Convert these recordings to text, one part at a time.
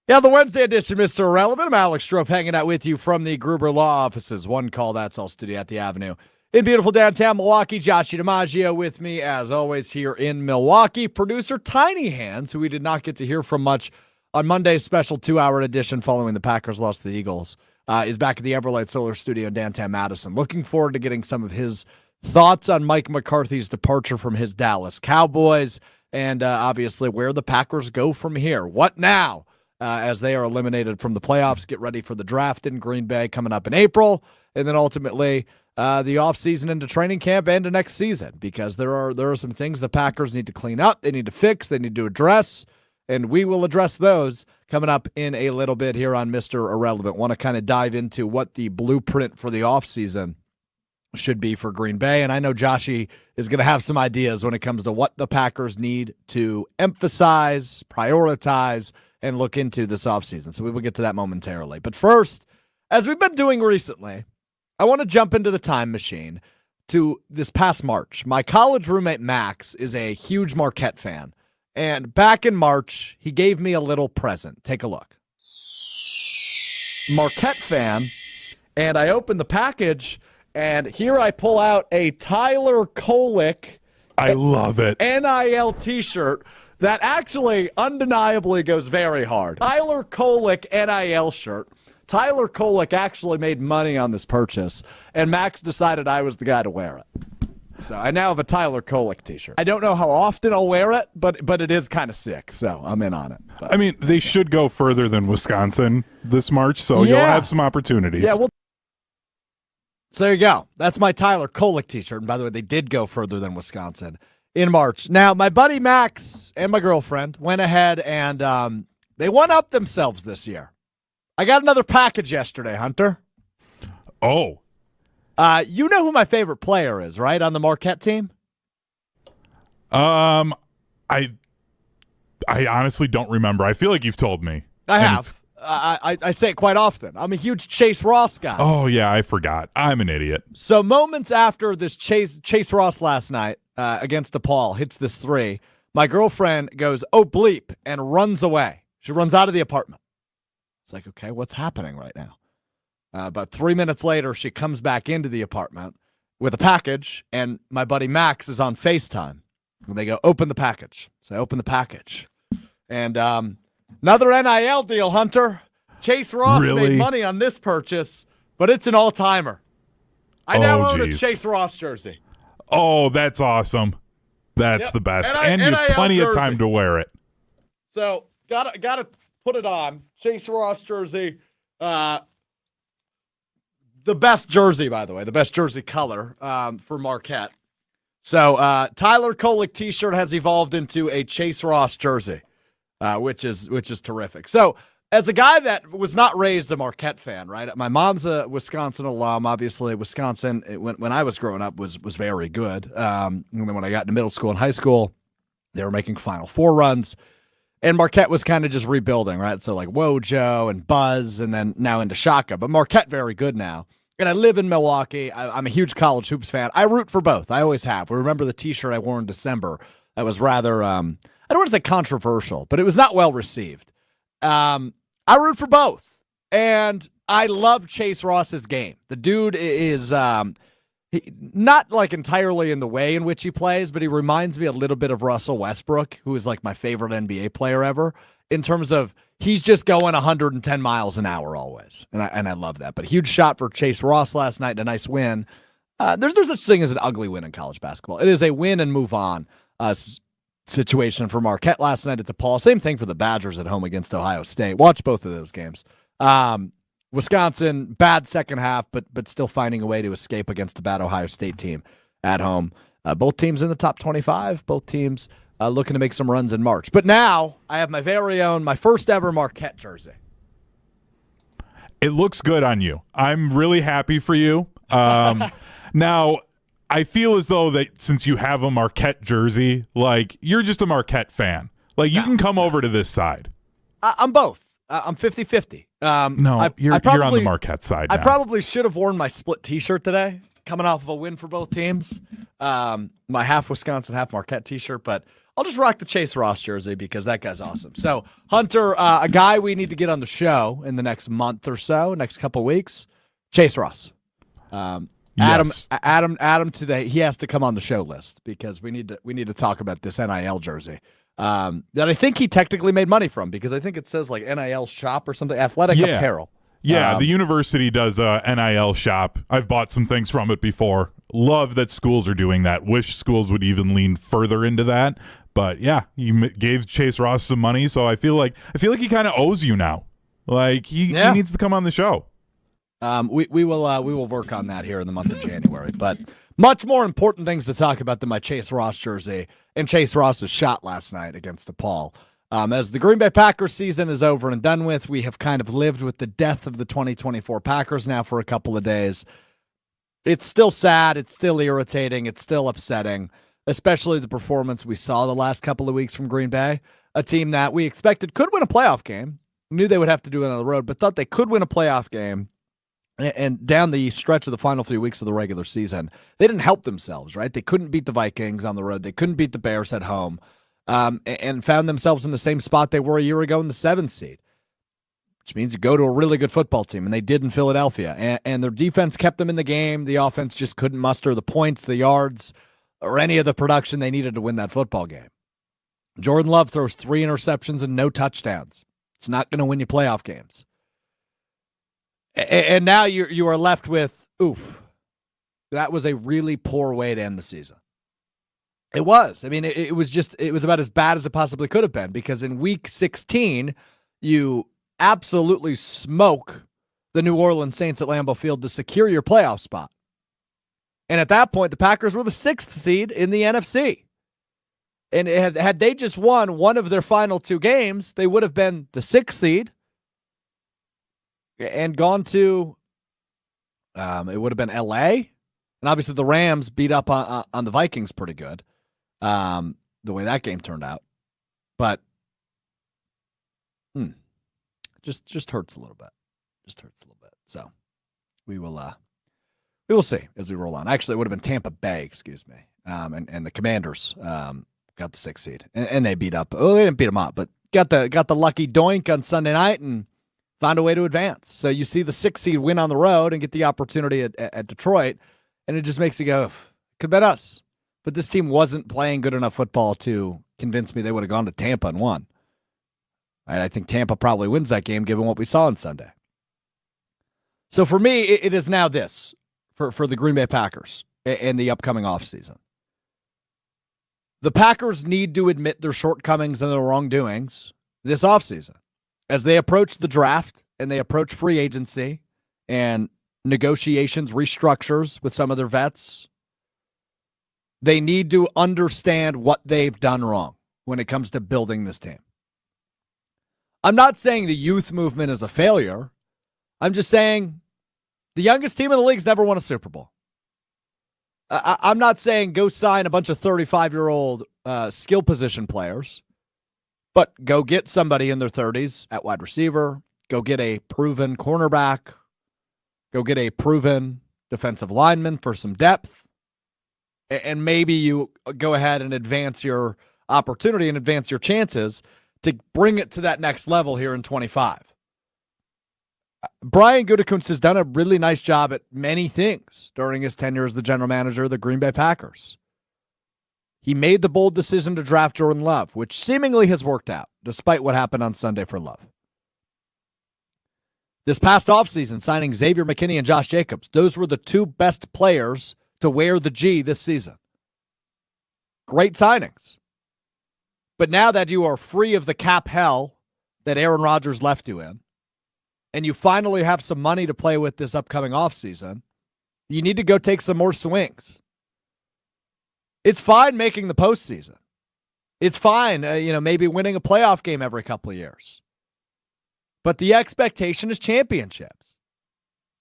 Yeah, the Wednesday edition, Mr. Irrelevant. I'm Alex Strouf hanging out with you from the Gruber Law Offices. One call, that's all studio at the Avenue. In beautiful downtown Milwaukee, Joshy DiMaggio with me, as always, here in Milwaukee. Producer Tiny Hands, who we did not get to hear from much on Monday's special 2-hour edition following the Packers lost to the Eagles, is back at the Everlight Solar Studio in downtown Madison. Looking forward to getting some of his thoughts on Mike McCarthy's departure from his Dallas Cowboys and obviously where the Packers go from here. What now? As they are eliminated from the playoffs, get ready for the draft in Green Bay coming up in April, and then ultimately the offseason into training camp and to next season, because there are some things the Packers need to clean up, they need to fix, they need to address, and we will address those coming up in a little bit here on Mr. Irrelevant. Want to kind of dive into what the blueprint for the offseason should be for Green Bay, and I know Joshy is going to have some ideas when it comes to what the Packers need to emphasize, prioritize, and look into this offseason. So we will get to that momentarily. But first, as we've been doing recently, I want to jump into the time machine to this past March. My college roommate, Max, is a huge Marquette fan. And back in March, he gave me a little present. Take a look. Marquette fan. And I opened the package, and here I pull out a Tyler Kolek. I love it. NIL t-shirt that actually undeniably goes very hard. Tyler Kolek NIL shirt. Tyler Kolek actually made money on this purchase, and Max decided I was the guy to wear it. So I now have a Tyler Kolek t-shirt. I don't know how often I'll wear it, but it is kind of sick, so I'm in on it. But, I mean, they should go further than Wisconsin this March, so you'll have some opportunities. Yeah, well, so there you go. That's my Tyler Kolek t-shirt, and by the way, they did go further than Wisconsin in March. Now, my buddy Max and my girlfriend went ahead and they one-upped themselves this year. I got another package yesterday, Hunter. Oh. You know who my favorite player is, right, on the Marquette team? I honestly don't remember. I feel like you've told me. I have. I say it quite often. I'm a huge Chase Ross guy. Oh, yeah, I forgot. I'm an idiot. So moments after this Chase Ross last night against DePaul hits this three, my girlfriend goes, "Oh, bleep," and runs away. She runs out of the apartment. It's like, okay, what's happening right now? About 3 minutes later, she comes back into the apartment with a package, and my buddy Max is on FaceTime. And they go, "Open the package." So I open the package. And another NIL deal, Hunter. Chase Ross made money on this purchase, but it's an all-timer. I now own a Chase Ross jersey. Oh, that's awesome. That's the best. And you have plenty of time to wear it. So, gotta put it on. Chase Ross jersey. The best jersey, by the way. The best jersey color for Marquette. So, Tyler Kolek t-shirt has evolved into a Chase Ross jersey, which is terrific. So, as a guy that was not raised a Marquette fan, right? My mom's a Wisconsin alum. Obviously, Wisconsin, when I was growing up, was very good. And then when I got into middle school and high school, they were making Final Four runs. And Marquette was kind of just rebuilding, right? So like Wojo and Buzz, and then now into Shaka. But Marquette very good now. And I live in Milwaukee. I'm a huge college hoops fan. I root for both. I always have. I remember the T-shirt I wore in December that was rather, I don't want to say controversial, but it was not well received. I root for both. And I love Chase Ross's game. The dude is not like entirely in the way in which he plays, but he reminds me a little bit of Russell Westbrook, who is like my favorite NBA player ever, in terms of he's just going 110 miles an hour always. And I love that. But huge shot for Chase Ross last night and a nice win. There's no such thing as an ugly win in college basketball. It is a win and move on situation for Marquette last night at DePaul. Same thing for the Badgers at home against Ohio State. Watch both of those games. Wisconsin, bad second half, but still finding a way to escape against the bad Ohio State team at home. Both teams in the top 25. Both teams looking to make some runs in March. But now I have my very own, my first ever Marquette jersey. It looks good on you. I'm really happy for you. Now, I feel as though that since you have a Marquette jersey, like you're just a Marquette fan. Like you can come over to this side. I'm both. I'm 50-50. No, you're on the Marquette side now. I probably should have worn my split T-shirt today, coming off of a win for both teams. My half Wisconsin, half Marquette t-shirt, but I'll just rock the Chase Ross jersey because that guy's awesome. So, Hunter, a guy we need to get on the show in the next month or so, next couple weeks, Chase Ross. Yes. Adam today, he has to come on the show list because we need to talk about this NIL jersey that I think he technically made money from because I think it says like NIL shop or something, athletic apparel. Yeah, the university does a NIL shop. I've bought some things from it before. Love that schools are doing that. Wish schools would even lean further into that. But yeah, you gave Chase Ross some money, so I feel like he kind of owes you now. Like he needs to come on the show. We will work on that here in the month of January. But much more important things to talk about than my Chase Ross jersey and Chase Ross's shot last night against DePaul. As the Green Bay Packers season is over and done with, we have kind of lived with the death of the 2024 Packers now for a couple of days. It's still sad. It's still irritating. It's still upsetting, especially the performance we saw the last couple of weeks from Green Bay, a team that we expected could win a playoff game, knew they would have to do it on the road, but thought they could win a playoff game. And down the stretch of the final few weeks of the regular season, they didn't help themselves, right? They couldn't beat the Vikings on the road. They couldn't beat the Bears at home. And found themselves in the same spot they were a year ago in the 7th seed, which means you go to a really good football team, and they did in Philadelphia. And their defense kept them in the game. The offense just couldn't muster the points, the yards, or any of the production they needed to win that football game. Jordan Love throws 3 interceptions and no touchdowns. It's not going to win you playoff games. And now you are left with, oof, that was a really poor way to end the season. It was. I mean, it was about as bad as it possibly could have been because in week 16, you absolutely smoke the New Orleans Saints at Lambeau Field to secure your playoff spot. And at that point, the Packers were the 6th seed in the NFC. And had they just won one of their final 2 games, they would have been the 6th seed and gone to, it would have been L.A. And obviously the Rams beat up on the Vikings pretty good. The way that game turned out, but just hurts a little bit. So we will see as we roll on. Actually, it would have been Tampa Bay, excuse me. And the Commanders got the 6th seed, and they beat up. Oh, they didn't beat them up, but got the lucky doink on Sunday night and found a way to advance. So you see the 6th seed win on the road and get the opportunity at Detroit, and it just makes you go, could have been us. But this team wasn't playing good enough football to convince me they would have gone to Tampa and won. And I think Tampa probably wins that game given what we saw on Sunday. So for me, it is now this for the Green Bay Packers in the upcoming offseason. The Packers need to admit their shortcomings and their wrongdoings this offseason as they approach the draft and they approach free agency and negotiations, restructures with some of their vets. They need to understand what they've done wrong when it comes to building this team. I'm not saying the youth movement is a failure. I'm just saying the youngest team in the league's never won a Super Bowl. I'm not saying go sign a bunch of 35-year-old skill position players, but go get somebody in their 30s at wide receiver. Go get a proven cornerback. Go get a proven defensive lineman for some depth. And maybe you go ahead and advance your opportunity and advance your chances to bring it to that next level here in 25. Brian Gudakunst has done a really nice job at many things during his tenure as the general manager of the Green Bay Packers. He made the bold decision to draft Jordan Love, which seemingly has worked out, despite what happened on Sunday for Love. This past offseason, signing Xavier McKinney and Josh Jacobs, those were the 2 best players to wear the G this season. Great signings. But now that you are free of the cap hell that Aaron Rodgers left you in, and you finally have some money to play with this upcoming offseason, you need to go take some more swings. It's fine making the postseason. It's fine, maybe winning a playoff game every couple of years. But the expectation is championships.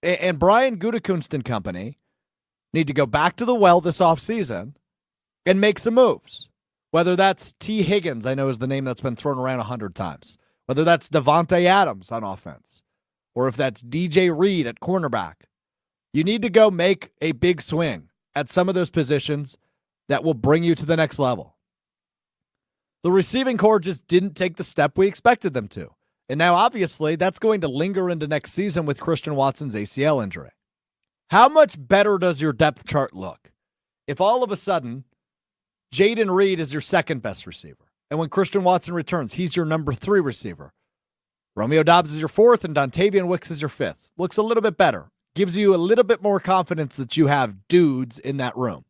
And Brian Gudakunst and company need to go back to the well this offseason and make some moves. Whether that's T. Higgins, I know is the name that's been thrown around 100 times. Whether that's Devontae Adams on offense. Or if that's DJ Reed at cornerback. You need to go make a big swing at some of those positions that will bring you to the next level. The receiving core just didn't take the step we expected them to. And now, obviously, that's going to linger into next season with Christian Watson's ACL injury. How much better does your depth chart look if all of a sudden Jaden Reed is your second best receiver, and when Christian Watson returns, he's your number 3 receiver? Romeo Doubs is your 4th, and Dontavian Wicks is your 5th. Looks a little bit better. Gives you a little bit more confidence that you have dudes in that room.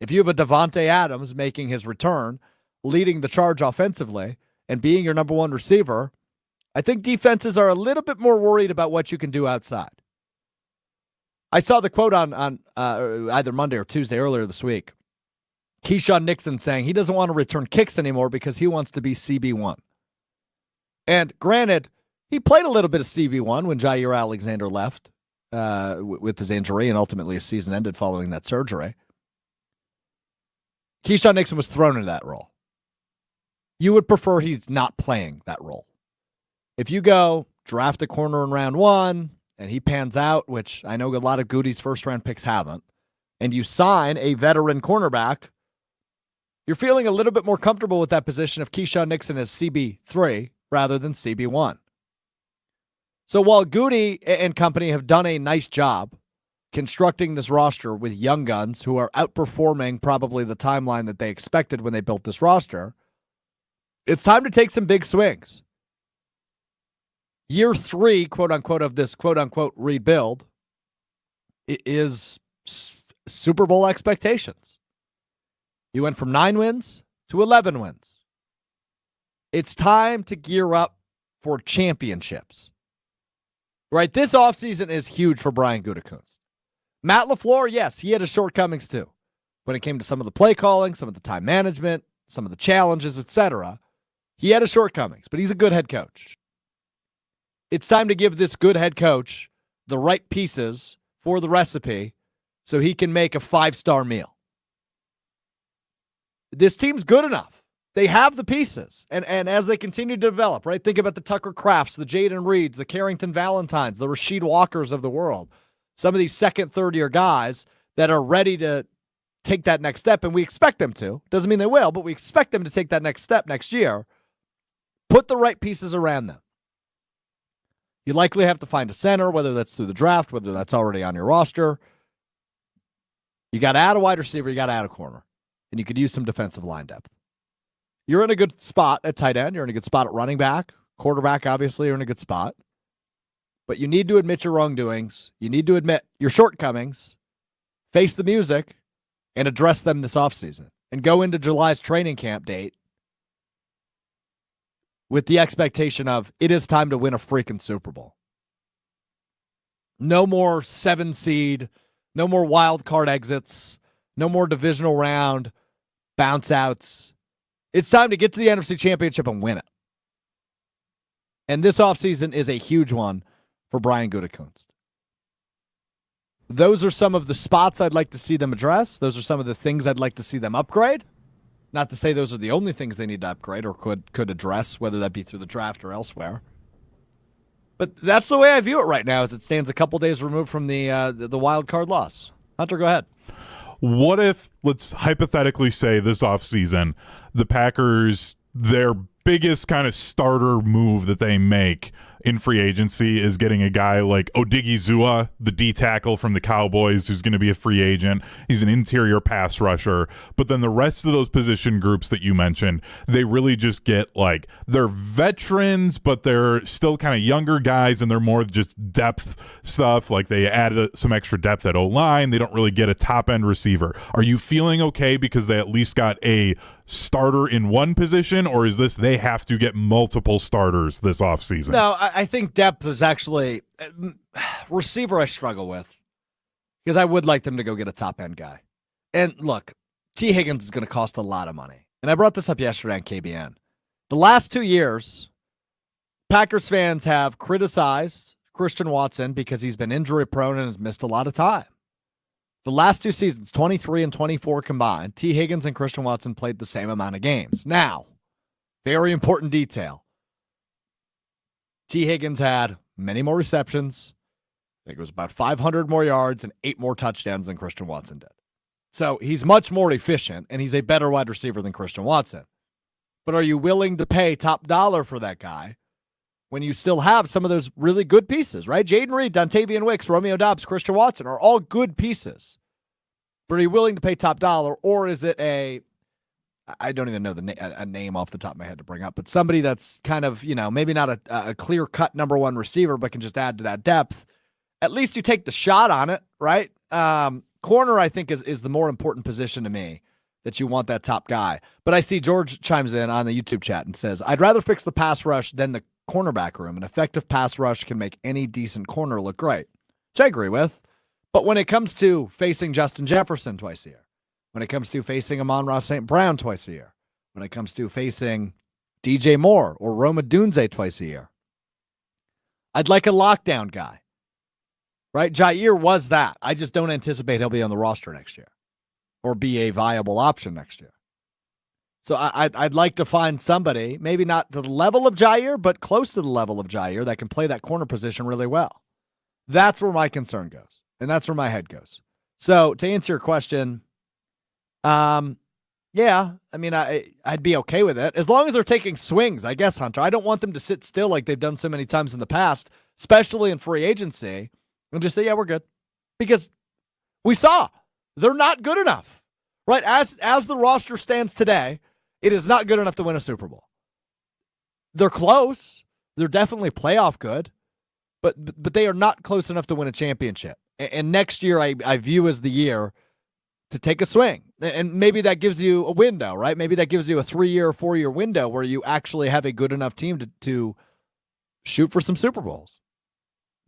If you have a Devontae Adams making his return, leading the charge offensively, and being your number 1 receiver, I think defenses are a little bit more worried about what you can do outside. I saw the quote on either Monday or Tuesday earlier this week. Keyshawn Nixon saying he doesn't want to return kicks anymore because he wants to be CB1. And granted, he played a little bit of CB1 when Jair Alexander left with his injury, and ultimately his season ended following that surgery. Keyshawn Nixon was thrown into that role. You would prefer he's not playing that role. If you go draft a corner in round 1 and he pans out, which I know a lot of Goody's first-round picks haven't, and you sign a veteran cornerback, you're feeling a little bit more comfortable with that position of Keyshawn Nixon as CB3 rather than CB1. So while Goody and company have done a nice job constructing this roster with young guns who are outperforming probably the timeline that they expected when they built this roster, it's time to take some big swings. Year 3, quote-unquote, of this quote-unquote rebuild is Super Bowl expectations. You went from 9 wins to 11 wins. It's time to gear up for championships. Right? This offseason is huge for Brian Gudakunst. Matt LaFleur, yes, he had his shortcomings too. When it came to some of the play calling, some of the time management, some of the challenges, etc., he had his shortcomings, but he's a good head coach. It's time to give this good head coach the right pieces for the recipe so he can make a 5-star meal. This team's good enough. They have the pieces. And as they continue to develop, right? Think about the Tucker Crafts, the Jaden Reeds, the Carrington Valentines, the Rasheed Walkers of the world. Some of these second, third-year guys that are ready to take that next step, and we expect them to. Doesn't mean they will, but we expect them to take that next step next year. Put the right pieces around them. You likely have to find a center, whether that's through the draft, whether that's already on your roster. You got to add a wide receiver, you got to add a corner, and you could use some defensive line depth. You're in a good spot at tight end. You're in a good spot at running back. Quarterback, obviously, you're in a good spot. But you need to admit your wrongdoings. You need to admit your shortcomings, face the music, and address them this offseason. And go into July's training camp date with the expectation of it is time to win a freaking Super Bowl. No more 7 seed, no more wild card exits, no more divisional round bounce outs. It's time to get to the NFC Championship and win it. And this offseason is a huge one for Brian Gudakunst. Those are some of the spots I'd like to see them address. Those are some of the things I'd like to see them upgrade. Not to say those are the only things they need to upgrade or could address, whether that be through the draft or elsewhere. But that's the way I view it right now as it stands a couple days removed from the wild card loss. Hunter, go ahead. What if, let's hypothetically say this offseason, the Packers, their biggest kind of starter move that they make in free agency is getting a guy like Odigizua, the D tackle from the Cowboys, who's going to be a free agent. He's an interior pass rusher. But then the rest of those position groups that you mentioned, they really just get like, they're veterans, but they're still kind of younger guys, and they're more just depth stuff. Like they added some extra depth at O-line. They don't really get a top-end receiver. Are you feeling okay because they at least got a starter in one position, or is this they have to get multiple starters this offseason? No, I think depth is actually receiver I struggle with because I would like them to go get a top-end guy. And look, T. Higgins is going to cost a lot of money. And I brought this up yesterday on KBN. The last 2 years, Packers fans have criticized Christian Watson because he's been injury-prone and has missed a lot of time. The last 2 seasons, 23 and 24 combined, T. Higgins and Christian Watson played the same amount of games. Now, very important detail. T. Higgins had many more receptions, think it was about 500 more yards and 8 more touchdowns than Christian Watson did. So he's much more efficient, and he's a better wide receiver than Christian Watson. But are you willing to pay top dollar for that guy when you still have some of those really good pieces, right? Jaden Reed, Dontavian Wicks, Romeo Doubs, Christian Watson are all good pieces. But are you willing to pay top dollar, or is it I don't even know a name off the top of my head to bring up, but somebody that's kind of, maybe not a clear-cut number one receiver, but can just add to that depth. At least you take the shot on it, right? Corner, I think, is the more important position to me, that you want that top guy. But I see George chimes in on the YouTube chat and says, I'd rather fix the pass rush than the cornerback room. An effective pass rush can make any decent corner look great, which I agree with. But when it comes to facing Justin Jefferson twice a year, when it comes to facing Amon-Ra St. Brown twice a year, when it comes to facing DJ Moore or Roma Dunze twice a year, I'd like a lockdown guy. Right? Jair was that. I just don't anticipate he'll be on the roster next year or be a viable option next year. So I'd like to find somebody, maybe not to the level of Jair, but close to the level of Jair, that can play that corner position really well. That's where my concern goes, and that's where my head goes. So to answer your question, yeah, I mean, I'd be okay with it as long as they're taking swings, I guess, Hunter. I don't want them to sit still like they've done so many times in the past, especially in free agency, and just say, yeah, we're good. Because we saw they're not good enough, right? As the roster stands today, it is not good enough to win a Super Bowl. They're close. They're definitely playoff good, but they are not close enough to win a championship. And next year I view as the year to take a swing. And maybe that gives you a window, right? Maybe that gives you a 3-year or 4-year window where you actually have a good enough team to shoot for some Super Bowls.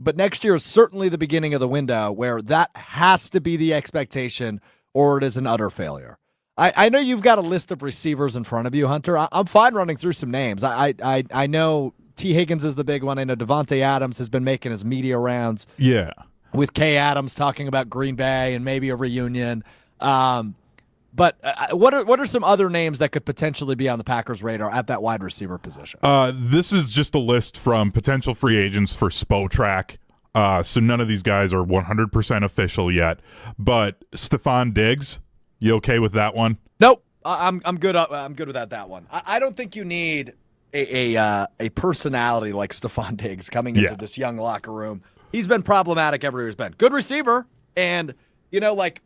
But next year is certainly the beginning of the window where that has to be the expectation, or it is an utter failure. I know you've got a list of receivers in front of you, Hunter. I'm fine running through some names. I know T. Higgins is the big one. I know Devontae Adams has been making his media rounds. Yeah. With Kay Adams talking about Green Bay and maybe a reunion. But what are some other names that could potentially be on the Packers' radar at that wide receiver position? This is just a list from potential free agents for Spotrac. So none of these guys are 100% official yet. But Stephon Diggs, you okay with that one? Nope, I'm good. I'm good with that one. I don't think you need a personality like Stephon Diggs coming into this young locker room. He's been problematic everywhere he's been. Good receiver, and like.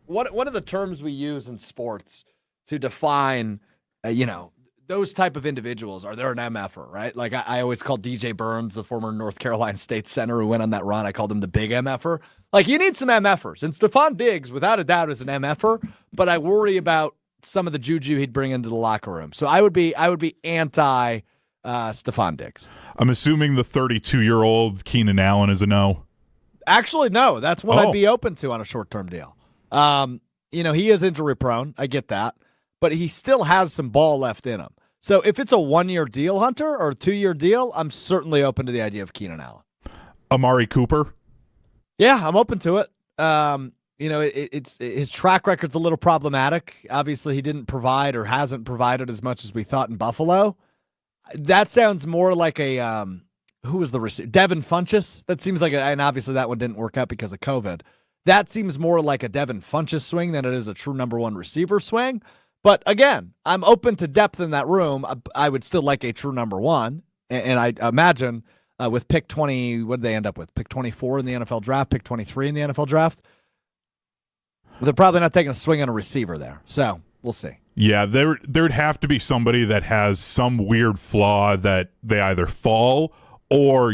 One of the terms we use in sports to define, those type of individuals are they're an MFer, right? Like I always called DJ Burns, the former North Carolina State center who went on that run, I called him the big MFer. Like you need some MFers. And Stephon Diggs, without a doubt, is an MFer, but I worry about some of the juju he'd bring into the locker room. So I would be anti Stephon Diggs. I'm assuming the 32-year-old Keenan Allen is a no. Actually, no. That's what I'd be open to on a short-term deal. He is injury prone. I get that, but he still has some ball left in him. So if it's a 1-year deal, Hunter, or a 2-year deal, I'm certainly open to the idea of Keenan Allen. Amari Cooper. Yeah, I'm open to it. It's his track record's a little problematic. Obviously, he didn't provide or hasn't provided as much as we thought in Buffalo. That sounds more like a who was the receiver? Devin Funchess. That seems like and obviously that one didn't work out because of COVID. That seems more like a Devin Funchess swing than it is a true number one receiver swing. But again, I'm open to depth in that room. I would still like a true number one. And I imagine with pick 20, what did they end up with? Pick 24 in the NFL draft, pick 23 in the NFL draft. They're probably not taking a swing on a receiver there. So we'll see. Yeah, there'd have to be somebody that has some weird flaw that they either fall or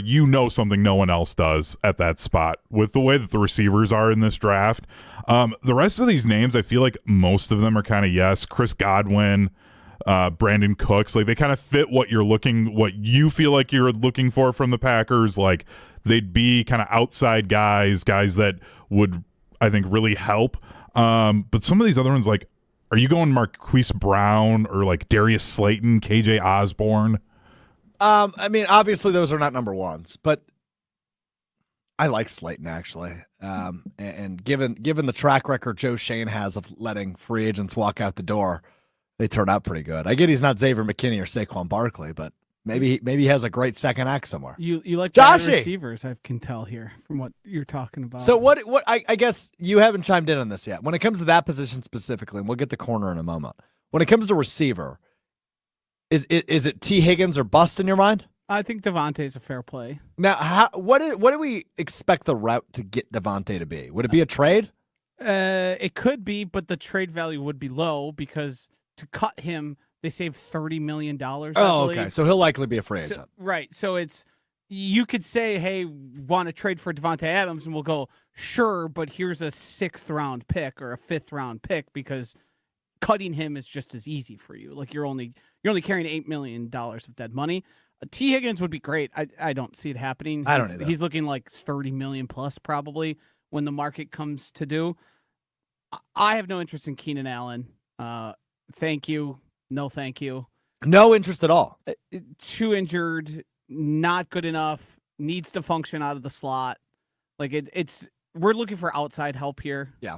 something no one else does at that spot. With the way that the receivers are in this draft, the rest of these names, I feel like most of them are kind of yes. Chris Godwin, Brandon Cooks, like they kind of fit what you feel like you're looking for from the Packers. Like they'd be kind of outside guys that would, I think, really help. But some of these other ones, like, are you going Marquise Brown or like Darius Slayton, KJ Osborne? Obviously those are not number ones, but I like Slayton actually. And given the track record Joe Shane has of letting free agents walk out the door, they turn out pretty good. I get he's not Xavier McKinney or Saquon Barkley, but Maybe he has a great second act somewhere. You like wide Joshy! receivers, I can tell here from what you're talking about. So what I guess you haven't chimed in on this yet. When it comes to that position specifically, and we'll get to corner in a moment. When it comes to receiver, is it T. Higgins or bust in your mind? I think Devontae is a fair play. Now, what do we expect the route to get Devontae to be? Would it be a trade? It could be, but the trade value would be low because to cut him, they save $30 million. Oh, okay. So he'll likely be a free agent. Right. So you could say, hey, want to trade for Devontae Adams, and we'll go, sure, but here's a 6th round pick or a 5th round pick because cutting him is just as easy for you. Like you're only carrying $8 million of dead money. T. Higgins would be great. I don't see it happening. I don't either. He's looking like 30 million plus probably when the market comes to due. I have no interest in Keenan Allen. Thank you. No, thank you. No interest at all. Too injured, not good enough, needs to function out of the slot. Like we're looking for outside help here. Yeah.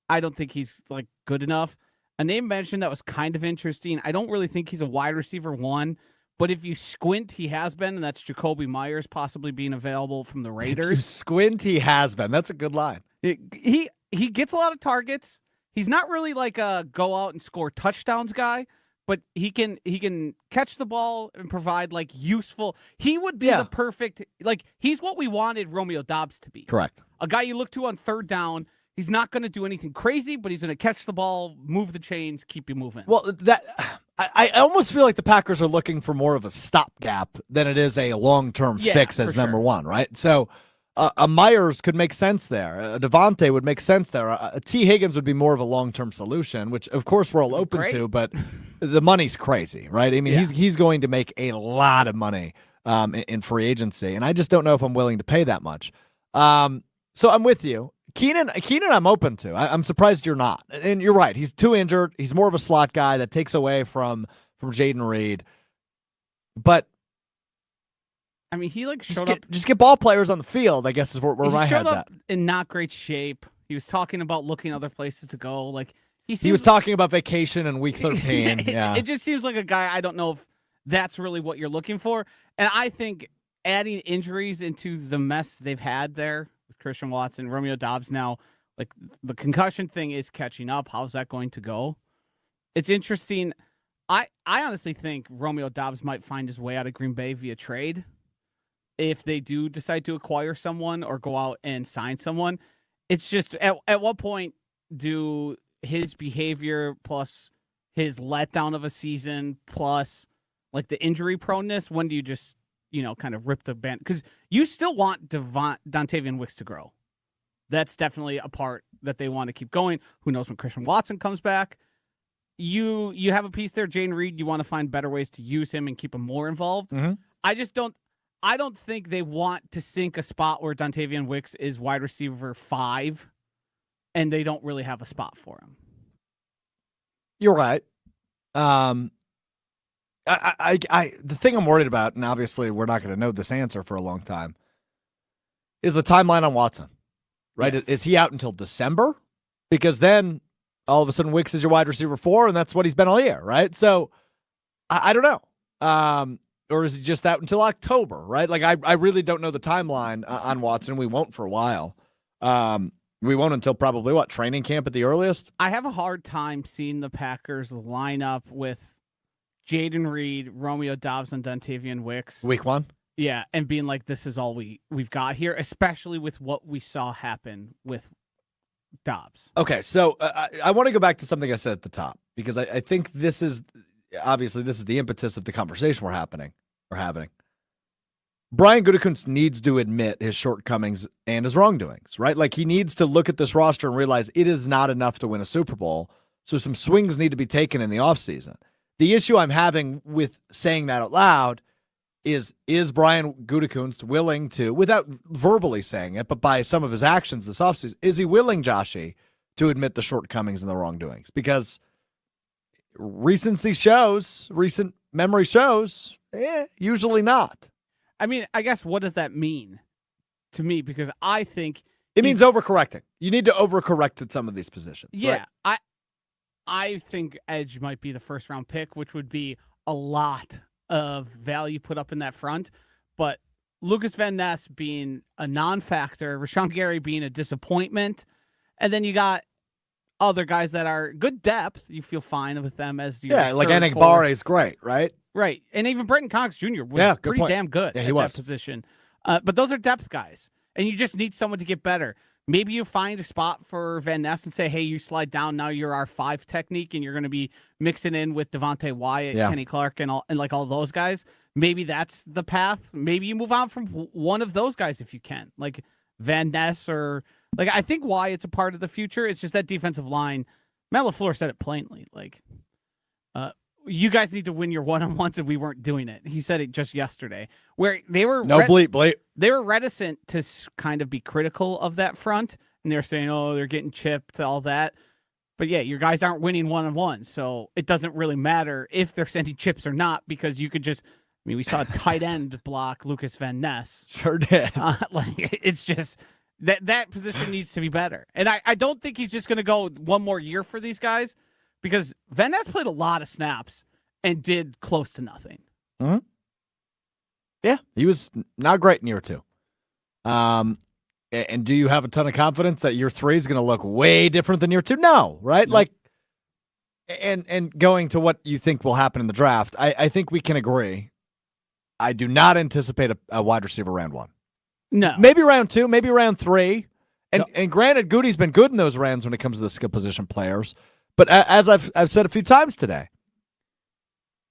I don't think he's like good enough. A name mentioned that was kind of interesting. I don't really think he's a wide receiver 1, but if you squint, he has been, and that's Jacoby Myers possibly being available from the Raiders. If you squint, he has been. That's a good line. He gets a lot of targets. He's not really like a go out and score touchdowns guy, but he can catch the ball and provide like useful. He would be the perfect, like he's what we wanted Romeo Doubs to be. Correct. A guy you look to on 3rd down. He's not going to do anything crazy, but he's going to catch the ball, move the chains, keep you moving. Well, I almost feel like the Packers are looking for more of a stopgap than it is a long-term fix as number one, right? So a Myers could make sense there. A Devontae would make sense there. A T. Higgins would be more of a long-term solution, which, of course, we're all open to, but the money's crazy, right? I mean, he's going to make a lot of money in free agency, and I just don't know if I'm willing to pay that much. So I'm with you. Keenan, I'm open to. I'm surprised you're not. And you're right. He's too injured. He's more of a slot guy that takes away from Jaden Reed. But I mean, he like showed up. Just get ball players on the field, I guess is where my head's at. In not great shape. He was talking about looking other places to go. Like he was talking about vacation in week 13. Yeah. It just seems like a guy. I don't know if that's really what you're looking for. And I think adding injuries into the mess they've had there with Christian Watson, Romeo Doubs now, like the concussion thing is catching up. How's that going to go? It's interesting. I honestly think Romeo Doubs might find his way out of Green Bay via trade if they do decide to acquire someone or go out and sign someone. It's just at what point do his behavior plus his letdown of a season plus like the injury proneness, when do you just kind of rip the band? Because you still want Dontavian Wicks to grow. That's definitely a part that they want to keep going. Who knows when Christian Watson comes back? You have a piece there, Jaden Reed. You want to find better ways to use him and keep him more involved. Mm-hmm. I don't think they want to sink a spot where Dontavian Wicks is wide receiver 5, and they don't really have a spot for him. You're right. The thing I'm worried about, and obviously we're not going to know this answer for a long time, is the timeline on Watson, right? Yes. Is he out until December? Because then all of a sudden Wicks is your wide receiver 4, and that's what he's been all year, right? So I don't know. Or is he just out until October, right? Like I really don't know the timeline on Watson. We won't for a while. We won't until probably, training camp at the earliest? I have a hard time seeing the Packers line up with Jaden Reed, Romeo Doubs, and Dontavian Wicks. Week 1? Yeah, and being like, this is all we've got here, especially with what we saw happen with Doubs. Okay, so I want to go back to something I said at the top, because I think this is the impetus of the conversation we're having. Brian Gudakunst needs to admit his shortcomings and his wrongdoings, right? Like he needs to look at this roster and realize it is not enough to win a Super Bowl, so some swings need to be taken in the offseason. The issue I'm having with saying that out loud is Brian Gudakunst willing to, without verbally saying it, but by some of his actions this offseason, is he willing, Joshy, to admit the shortcomings and the wrongdoings? Because recent memory shows, usually not. I mean, I guess what does that mean to me? Because I think it means overcorrecting. You need to overcorrect at some of these positions. Yeah, right? I think edge might be the first round pick, which would be a lot of value put up in that front, but Lucas Van Ness being a non-factor, Rashawn Gary being a disappointment, and then you got other guys that are good depth. You feel fine with them as your like third, Enik fourth. Barre is great, right? Right, and even Brenton Cox Jr. was Yeah, good pretty point. damn good Yeah, at he was. that position. But those are depth guys, and you just need someone to get better. Maybe you find a spot for Van Ness and say, hey, you slide down, now you're our 5 technique, and you're going to be mixing in with Devontae Wyatt, Kenny Clark, and all those guys. Maybe that's the path. Maybe you move on from one of those guys if you can, like Van Ness or I think Wyatt's a part of the future. It's just that defensive line. Matt LaFleur said it plainly, you guys need to win your one-on-ones, and we weren't doing it. He said it just yesterday, where they were bleep. They were reticent to kind of be critical of that front, and they're saying, "Oh, they're getting chipped," all that. But yeah, your guys aren't winning one-on-ones, so it doesn't really matter if they're sending chips or not, because you could just. I mean, we saw a tight end block Lucas Van Ness. Sure did. It's just that position needs to be better, and I don't think he's just going to go one more year for these guys. Because Van Ness played a lot of snaps and did close to nothing. Mm-hmm. Yeah, he was not great in year 2. And do you have a ton of confidence that year 3 is going to look way different than year 2? No, right? Mm-hmm. And going to what you think will happen in the draft, I think we can agree. I do not anticipate a wide receiver round 1. No. Maybe round 2, maybe round 3. And granted, Goody's been good in those rounds when it comes to the skill position players. But as I've said a few times today,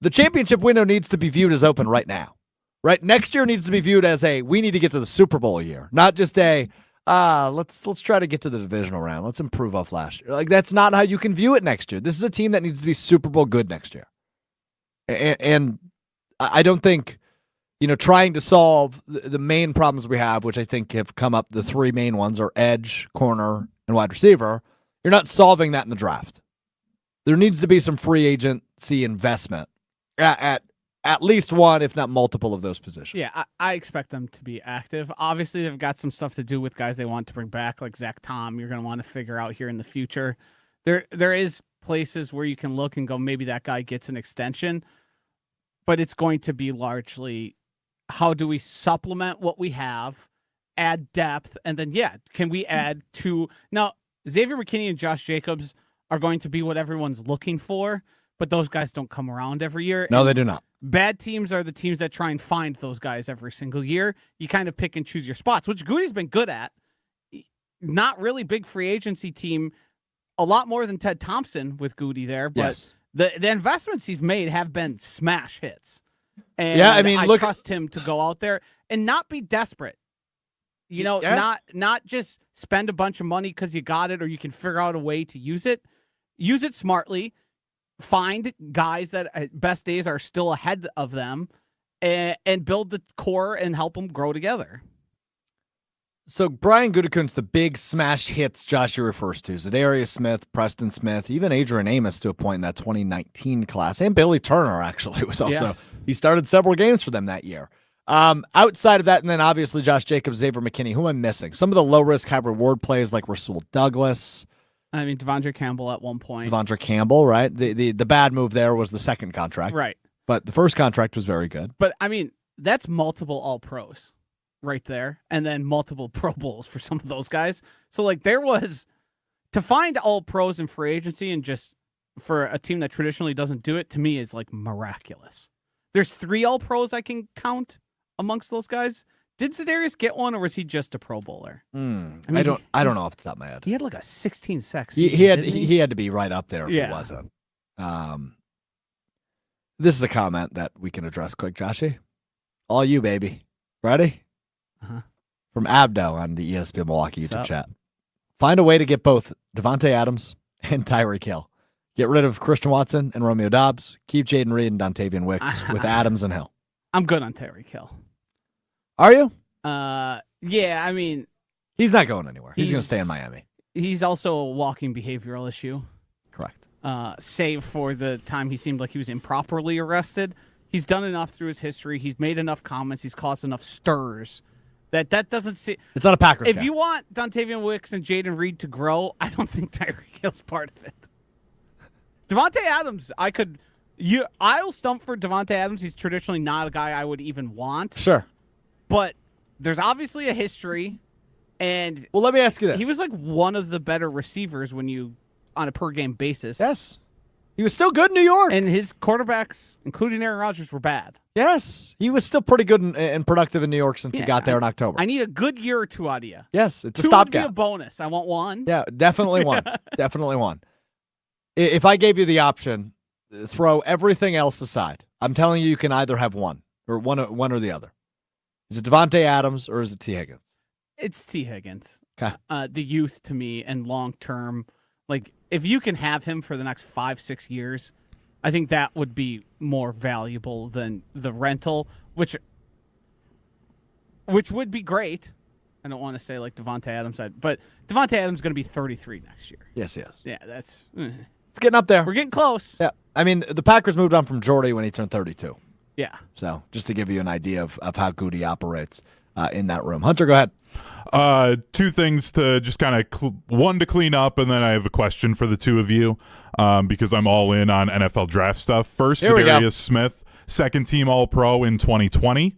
the championship window needs to be viewed as open right now. Right? Next year needs to be viewed as we need to get to the Super Bowl year, not just let's try to get to the divisional round. Let's improve off last year. That's not how you can view it next year. This is a team that needs to be Super Bowl good next year. And I don't think, trying to solve the main problems we have, which I think have come up, the 3 main ones are edge, corner, and wide receiver. You're not solving that in the draft. There needs to be some free agency investment at least one, if not multiple, of those positions. Yeah, I expect them to be active. Obviously, they've got some stuff to do with guys they want to bring back, like Zach Tom. You're going to want to figure out here in the future. There is places where you can look and go, maybe that guy gets an extension, but it's going to be largely how do we supplement what we have, add depth, and then, can we add to – now, Xavier McKinney and Josh Jacobs are going to be what everyone's looking for, but those guys don't come around every year. No, they do not. Bad teams are the teams that try and find those guys every single year. You kind of pick and choose your spots, which Goody's been good at. Not really big free agency team, a lot more than Ted Thompson with Goody there, but yes. the investments he's made have been smash hits. And I trust him to go out there and not be desperate. Not just spend a bunch of money because you got it or you can figure out a way to use it. Use it smartly. Find guys that at best days are still ahead of them and build the core and help them grow together. So Brian Gudakunst, the big smash hits Joshy refers to, Zadarius Smith, Preston Smith, even Adrian Amos to a point in that 2019 class, and Billy Turner actually was also, he started several games for them that year. Outside of that, and then obviously Josh Jacobs, Xavier McKinney, who am I missing? Some of the low-risk, high-reward plays like Rasul Douglas. I mean, Devondre Campbell at one point. Devondre Campbell, right? The bad move there was the second contract. Right. But the first contract was very good. But, I mean, that's multiple All-Pros right there, and then multiple Pro Bowls for some of those guys. So, there was, to find All-Pros in free agency and just for a team that traditionally doesn't do it, to me is, miraculous. There's 3 All-Pros I can count amongst those guys. Did Zadarius get one, or was he just a Pro Bowler? I don't know off the top of my head. He had a 16 sacks. He had to be right up there if he wasn't. This is a comment that we can address quick, Joshy. All you, baby. Ready? Uh-huh. From Abdo on the ESPN Milwaukee YouTube chat. Find a way to get both Devontae Adams and Tyreek Hill. Get rid of Christian Watson and Romeo Doubs. Keep Jaden Reed and Dontavian Wicks with Adams and Hill. I'm good on Tyreek Hill. Are you? Yeah, I mean... He's not going anywhere. He's going to stay in Miami. He's also a walking behavioral issue. Correct. Save for the time he seemed like he was improperly arrested. He's done enough through his history. He's made enough comments. He's caused enough stirs that doesn't see... It's not a Packers If guy. you want Dontavian Wicks and Jaden Reed to grow, I don't think Tyreek Hill's part of it. Devontae Adams, I could... I'll stump for Davante Adams. He's traditionally not a guy I would even want. Sure. But there's obviously a history, and Well, let me ask you this. he was like one of the better receivers on a per game basis. Yes. He was still good in New York. And his quarterbacks, including Aaron Rodgers, were bad. Yes. He was still pretty good and productive in New York since he got there in October. I need a good year or two out of you. Yes, it's a 2 would be stopgap. a bonus. I want 1. Yeah, definitely one. Definitely one. If I gave you the option, throw everything else aside. I'm telling you can either have one or the other. Is it Davante Adams or is it T. Higgins? It's T. Higgins. Okay. The youth to me and long term, like if you can have him for the next 5-6 years, I think that would be more valuable than the rental, which would be great. I don't want to say like Davante Adams said, but Davante Adams is going to be 33 next year. Yes, yes. Yeah, that's It's getting up there. we're getting close. Yeah. I mean, the Packers moved on from Jordy when he turned 32. Yeah. So just to give you an idea of how Goody operates in that room. Hunter, go ahead. 2 things to just kind of one to clean up, and then I have a question for the two of you because I'm all in on NFL draft stuff. First, Here we go. Sedarius Smith, second team All-Pro in 2020.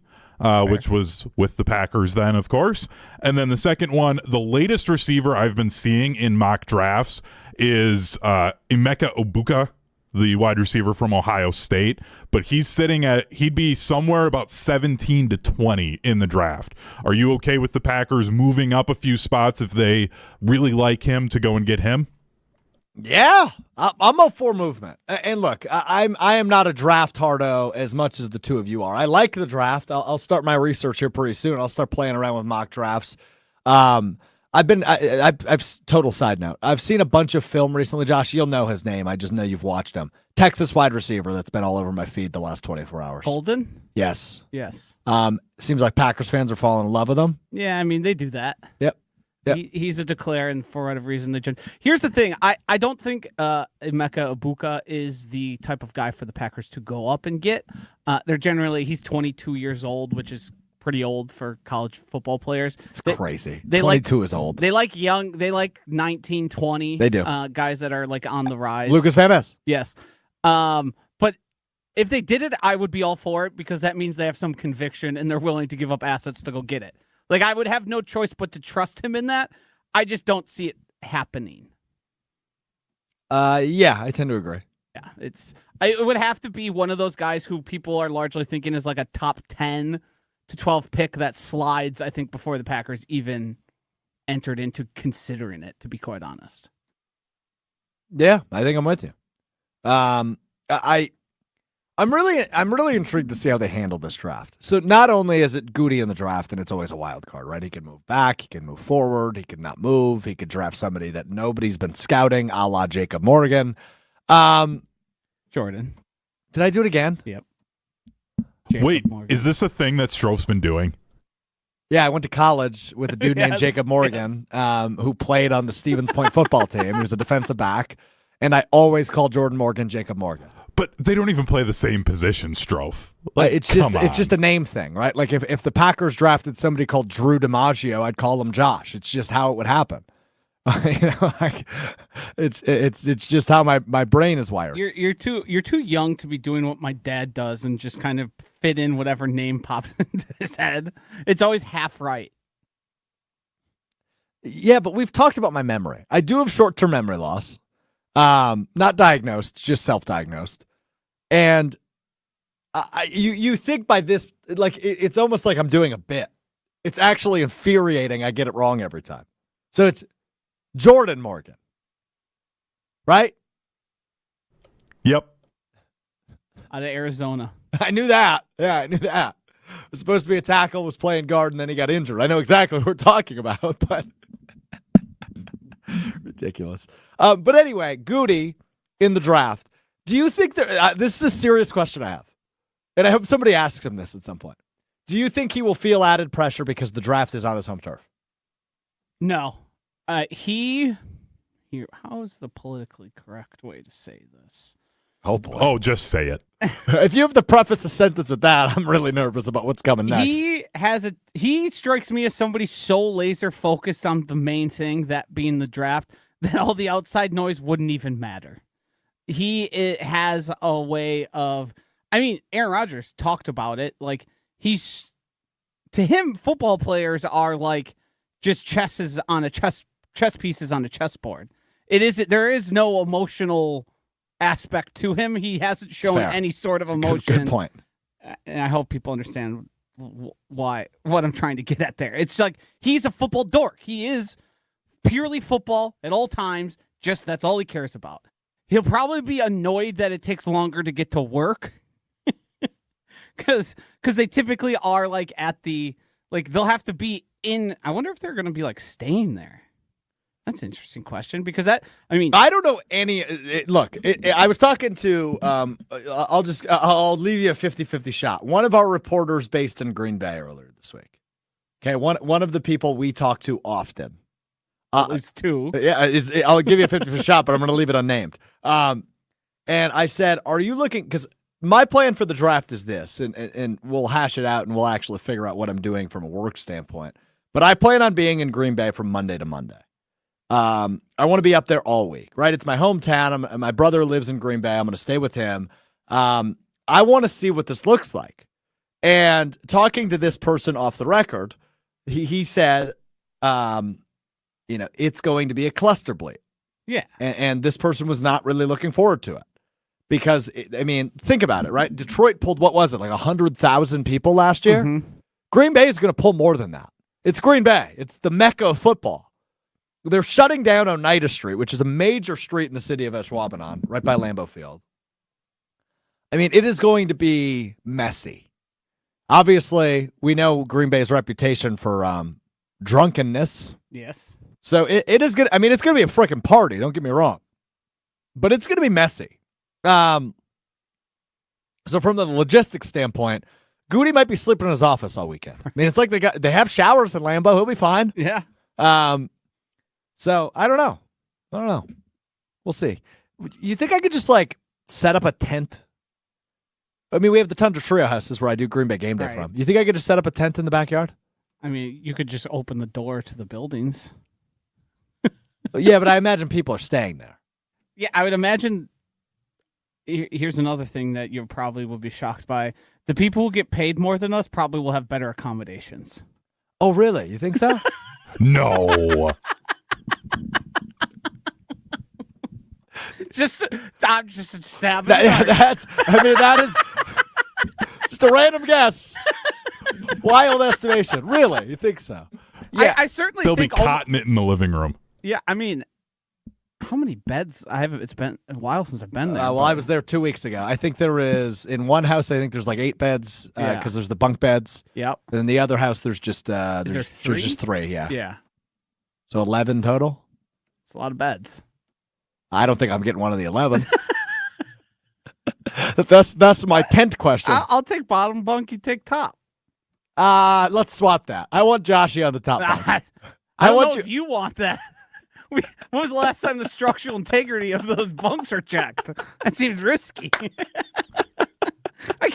Which was with the Packers then, of course. And then the second one, the latest receiver I've been seeing in mock drafts is Emeka Ogbuka, the wide receiver from Ohio State. But he'd be somewhere about 17 to 20 in the draft. Are you okay with the Packers moving up a few spots if they really like him to go and get him? Yeah, I'm all for movement. And look, I am not a draft hardo as much as the two of you are. I like the draft. I'll start my research here pretty soon. I'll start playing around with mock drafts. I've total side note. I've seen a bunch of film recently. Josh, you'll know his name. I just know you've watched him. Texas wide receiver that's been all over my feed the last 24 hours. Holden? Yes. Yes. Seems like Packers fans are falling in love with him. Yeah, I mean, they do that. Yep. Yep. He's a declare, and for whatever reason, here's the thing. I don't think Emeka Ogbuka is the type of guy for the Packers to go up and get. He's 22 years old, which is pretty old for college football players. It's crazy. They 22 is old. They like young. They like 19, 20. They do. Guys that are like on the rise. Lucas Van Ness. Yes. But if they did it, I would be all for it because that means they have some conviction and they're willing to give up assets to go get it. Like, I would have no choice but to trust him in that. I just don't see it happening. Yeah, I tend to agree. Yeah, it would have to be one of those guys who people are largely thinking is like a top 10 to 12 pick that slides, I think, before the Packers even entered into considering it, to be quite honest. Yeah, I think I'm with you. I'm really intrigued to see how they handle this draft. So not only is it Goody in the draft, and it's always a wild card, right? He can move back, he can move forward, he could not move, he could draft somebody that nobody's been scouting, a la Jacob Morgan. Jordan. Did I do it again? Yep. Wait, Morgan. is this a thing that Strouf's been doing? Yeah, I went to college with a dude named Yes, Jacob Morgan, who played on the Stevens Point football team. He was a defensive back, and I always called Jordan Morgan Jacob Morgan. But they don't even play the same position, Strouf. It's just a name thing, right? Like if the Packers drafted somebody called Drew DiMaggio, I'd call him Josh. It's just how it would happen. It's just how my brain is wired. You're too young to be doing what my dad does and just kind of fit in whatever name pops into his head. It's always half right. Yeah, but we've talked about my memory. I do have short-term memory loss. Not diagnosed, just self-diagnosed. And you think by this, like it's almost like I'm doing a bit. It's actually infuriating. I get it wrong every time. So it's Jordan Morgan, right? Yep. Out of Arizona. I knew that. Yeah, I knew that. Was supposed to be a tackle, was playing guard, and then he got injured. I know exactly what we're talking about, but ridiculous. But anyway, Goody in the draft. Do you think this is a serious question I have, and I hope somebody asks him this at some point. Do you think he will feel added pressure because the draft is on his home turf? No. How is the politically correct way to say this? Oh, boy. Oh, just say it. If you have to preface a sentence with that, I'm really nervous about what's coming next. He strikes me as somebody so laser focused on the main thing, that being the draft, that all the outside noise wouldn't even matter. It has a way of. I mean, Aaron Rodgers talked about it. Like to him, football players are like just chess pieces on a chessboard. There is no emotional aspect to him. He hasn't shown any sort of emotion. Good point. And I hope people understand what I'm trying to get at there. It's like he's a football dork. He is purely football at all times. Just that's all he cares about. He'll probably be annoyed that it takes longer to get to work. Because they typically are like they'll have to be in. I wonder if they're going to be like staying there. That's an interesting question because I don't know any. I was talking to. I'll leave you a 50-50 shot. One of our reporters based in Green Bay earlier this week. Okay, one of the people we talk to often. At least two. Yeah, I'll give you a 50-50 shot, but I'm going to leave it unnamed. And I said, "Are you looking?" Because my plan for the draft is this, and we'll hash it out and we'll actually figure out what I'm doing from a work standpoint. But I plan on being in Green Bay from Monday to Monday. I want to be up there all week, right? It's my hometown. My brother lives in Green Bay. I'm going to stay with him. I want to see what this looks like. And talking to this person off the record, he said, it's going to be a cluster bleed. Yeah. And this person was not really looking forward to it. Because, think about it, right? Detroit pulled, what was it, like 100,000 people last year? Mm-hmm. Green Bay is going to pull more than that. It's Green Bay. It's the mecca of football. They're shutting down Oneida Street, which is a major street in the city of Ashwaubenon, right by Lambeau Field. It is going to be messy. Obviously, we know Green Bay's reputation for drunkenness. Yes. So it is good. It's going to be a freaking party. Don't get me wrong. But it's going to be messy. So from the logistics standpoint, Goody might be sleeping in his office all weekend. It's like they have showers in Lambeau. He'll be fine. Yeah. So I don't know. We'll see. You think I could just set up a tent? We have the Tundra Trio houses where I do Green Bay game day from. You think I could just set up a tent in the backyard? You could just open the door to the buildings. Yeah, but I imagine people are staying there. Yeah, I would imagine. Here's another thing that you probably will be shocked by. The people who get paid more than us probably will have better accommodations. Oh, really? You think so? No. I'm just stabbing. That is just a random guess. Wild estimation. Really? You think so? Yeah. I certainly They'll think be cotton it in the living room. Yeah, how many beds? It's been a while since I've been there. I was there 2 weeks ago. I think there is, in one house, I think there's 8 beds because there's the bunk beds. Yep. And in the other house, there's just there's just 3, yeah. Yeah. So 11 total? It's a lot of beds. I don't think I'm getting one of the 11. That's my tent question. I'll take bottom bunk, you take top. Let's swap that. I want Joshy on the top bunk. I don't know if you want that. When was the last time the structural integrity of those bunks are checked? That seems risky. I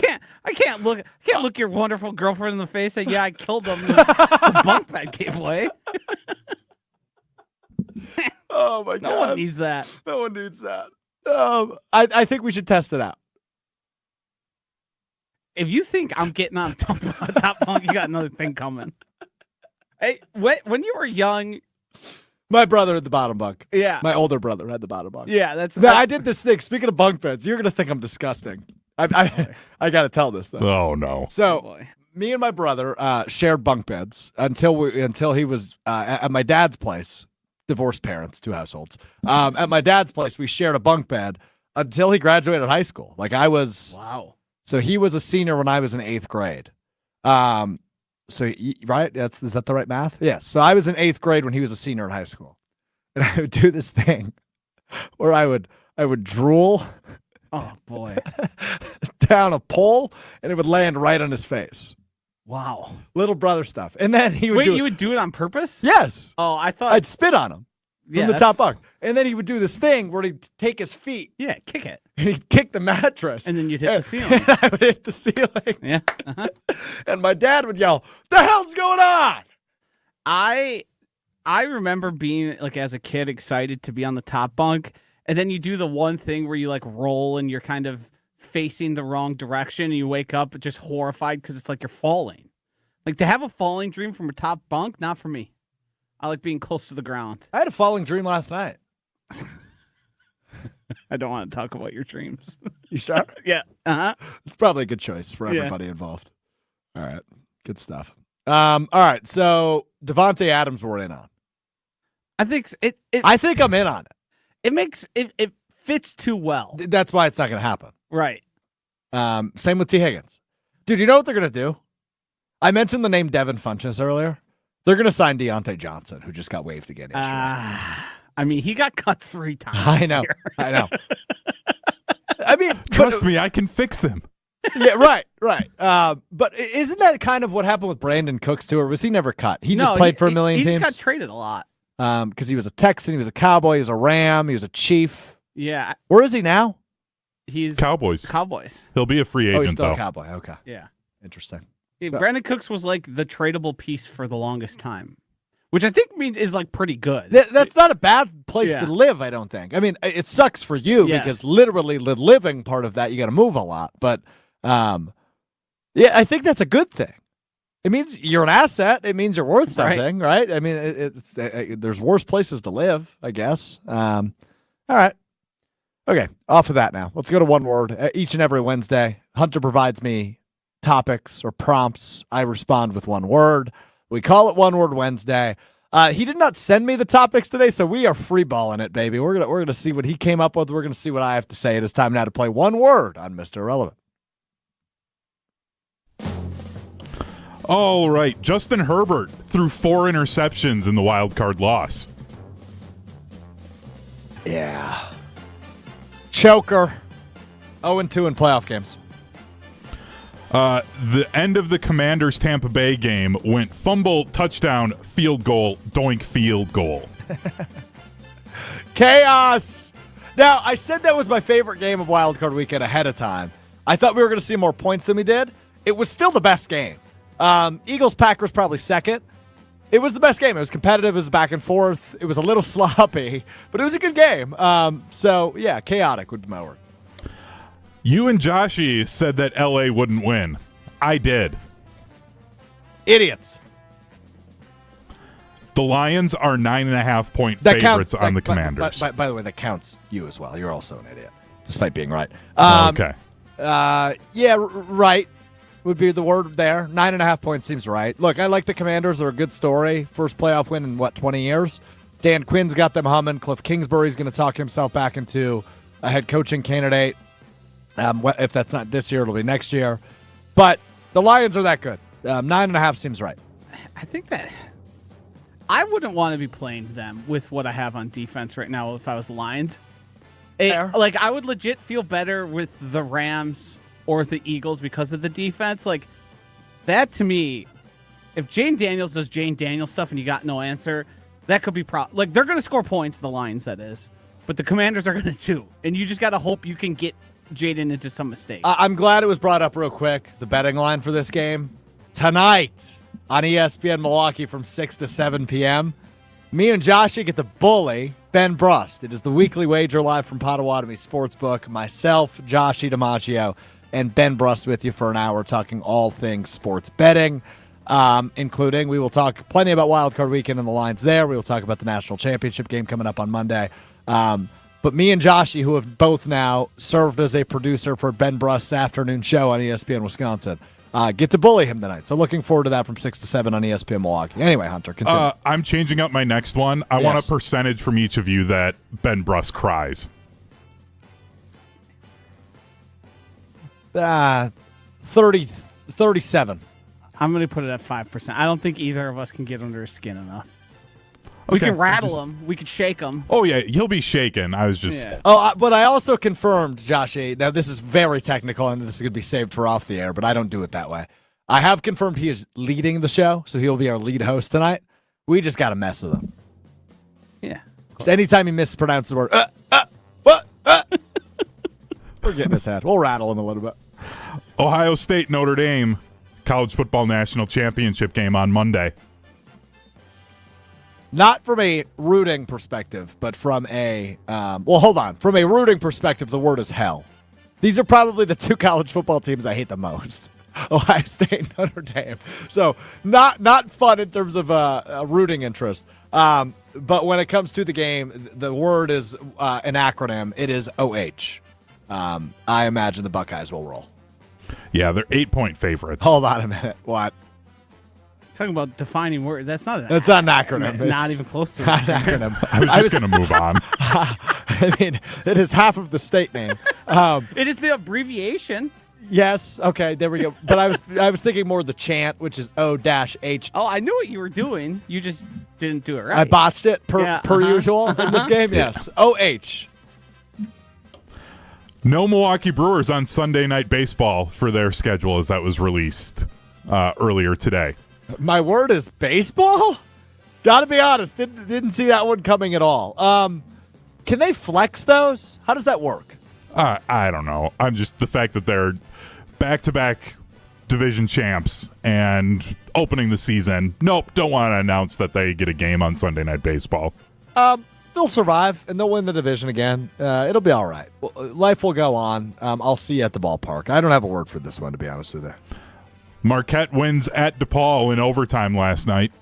can't look your wonderful girlfriend in the face and say, yeah, I killed them. The bunk bed gave way. Oh my God. No one needs that. No one needs that. I think we should test it out. If you think I'm getting on top bunk, you got another thing coming. Hey, when you were young, my brother had the bottom bunk. Yeah. My older brother had the bottom bunk. Yeah, I did this thing. Speaking of bunk beds, you're gonna think I'm disgusting. I got to tell this though. Oh no. So me and my brother shared bunk beds until he was at my dad's place. Divorced parents, 2 households. At my dad's place, we shared a bunk bed until he graduated high school. Wow. So he was a senior when I was in 8th grade. Right? Is that the right math? Yes. So I was in 8th grade when he was a senior in high school. And I would do this thing where I would drool. Oh boy. Down a pole and it would land right on his face. Wow. Little brother stuff. And then he would you would do it on purpose? Yes. Oh, I thought I'd spit on him from the top bunk. And then he would do this thing where he'd take his feet. Yeah, kick it. And he'd kick the mattress. And then you'd hit the ceiling. And I would hit the ceiling. Yeah. Uh-huh. And my dad would yell, "The hell's going on?" I remember being as a kid excited to be on the top bunk, and then you do the one thing where you like roll and you're kind of facing the wrong direction and you wake up just horrified because it's like you're falling. Like to have a falling dream from a top bunk, not for me. I like being close to the ground. I had a falling dream last night. I don't want to talk about your dreams. You sure? Yeah. Uh-huh. It's probably a good choice for everybody involved. All right. Good stuff. All right. So Devontae Adams we're in on. I think I think I'm in on it. It makes it fits too well. That's why it's not going to happen. Right. Same with T. Higgins. Dude, you know what they're going to do? I mentioned the name Devin Funchess earlier. They're going to sign Deontay Johnson, who just got waived again yesterday. I mean, he got cut 3 times. I know. I know. I mean, trust me, I can fix him. Yeah, right. But isn't that kind of what happened with Brandon Cooks too, or was he never cut? He just played for a million teams. He just got traded a lot. Because he was a Texan, he was a Cowboy, he was a Ram, he was a Chief. Yeah. Where is he now? He's Cowboys. He'll be a free agent, he's still though. a Cowboy. Okay. Yeah. Interesting. Yeah, Brandon Cooks was like the tradable piece for the longest time, which I think is like pretty good. That's not a bad place to live, I don't think. I mean, it sucks for you because literally the living part of that, you got to move a lot. But yeah, I think that's a good thing. It means you're an asset. It means you're worth something, right? I mean, there's worse places to live, I guess. All right. Okay, off of that now. Let's go to one word. Each and every Wednesday, Hunter provides me topics or prompts. I respond with one word. We call it One Word Wednesday. He did not send me the topics today, so we are freeballing it, baby. We're gonna see what he came up with. We're gonna see what I have to say. It is time now to play one word on Mr. Irrelevant. All right, Justin Herbert threw 4 interceptions in the wild card loss. Yeah. Choker. 0-2 in playoff games. The end of the Commanders Tampa Bay game went fumble, touchdown, field goal, doink, field goal. Chaos. Now, I said that was my favorite game of Wild Card Weekend ahead of time. I thought we were going to see more points than we did. It was still the best game. Eagles-Packers probably second. It was the best game. It was competitive. It was back and forth. It was a little sloppy, but it was a good game. So, yeah, chaotic would be my word. You and Joshy said that LA wouldn't win. I did. Idiots. The Lions are 9.5-point favorites on the Commanders. By the way, that counts you as well. You're also an idiot, despite being right. Okay. Yeah, right would be the word there. 9.5 points seems right. Look, I like the Commanders. They're a good story. First playoff win in, 20 years? Dan Quinn's got them humming. Cliff Kingsbury's going to talk himself back into a head coaching candidate. If that's not this year, it'll be next year. But the Lions are that good. 9.5 seems right. I think that I wouldn't want to be playing them with what I have on defense right now if I was the Lions. Like, I would legit feel better with the Rams or the Eagles because of the defense. Like, that to me, if Jane Daniels does Jane Daniels stuff and you got no answer, that could be like, they're going to score points, the Lions, that is. But the Commanders are going to too. And you just got to hope you can get Jaden into some mistakes. I'm glad it was brought up real quick. The betting line for this game tonight on ESPN Milwaukee from 6 to 7 p.m. Me and Joshy get to bully Ben Brust. It is the weekly wager live from Potawatomi Sportsbook. Myself, Joshy DiMaggio, and Ben Brust with you for an hour talking all things sports betting, including we will talk plenty about Wild Card Weekend and the lines there. We will talk about the national championship game coming up on Monday. But me and Joshy, who have both now served as a producer for Ben Brust's afternoon show on ESPN Wisconsin, get to bully him tonight. So looking forward to that from 6 to 7 on ESPN Milwaukee. Anyway, Hunter, continue. I'm changing up my next one. I want a percentage from each of you that Ben Brust cries. 37. I'm going to put it at 5%. I don't think either of us can get under his skin enough. We can rattle him. We could shake him. Oh, yeah. He'll be shaken. I was just... Yeah. But I also confirmed, Joshy, now this is very technical and this is going to be saved for off the air, but I don't do it that way. I have confirmed he is leading the show, so he'll be our lead host tonight. We just got to mess with him. Yeah. Just anytime he mispronounces the word, we're getting his head. We'll rattle him a little bit. Ohio State, Notre Dame, College Football National Championship game on Monday. Not from a rooting perspective, but from a hold on. From a rooting perspective, the word is hell. These are probably the two college football teams I hate the most. Ohio State and Notre Dame. So not fun in terms of a rooting interest. But when it comes to the game, the word is an acronym. It is OH. I imagine the Buckeyes will roll. Yeah, they're 8-point favorites. Hold on a minute. What? Talking about defining words. That's not an It's not an acronym. Not It's even close to not it. an acronym. I was just going to move on. I mean, it is half of the state name. It is the abbreviation. Yes. Okay. There we go. But I was thinking more of the chant, which is O-H. Oh, I knew what you were doing. You just didn't do it right. I botched it per Yeah, usual in this game. Yes. OH. No Milwaukee Brewers on Sunday Night Baseball for their schedule as that was released earlier today. My word is baseball? Gotta be honest. Didn't see that one coming at all. Can they flex those? How does that work? I don't know. I'm just the fact that they're back-to-back division champs and opening the season. Nope, don't want to announce that they get a game on Sunday Night Baseball. They'll survive and they'll win the division again. It'll be all right. Life will go on. I'll see you at the ballpark. I don't have a word for this one, to be honest with you. Marquette wins at DePaul in overtime last night.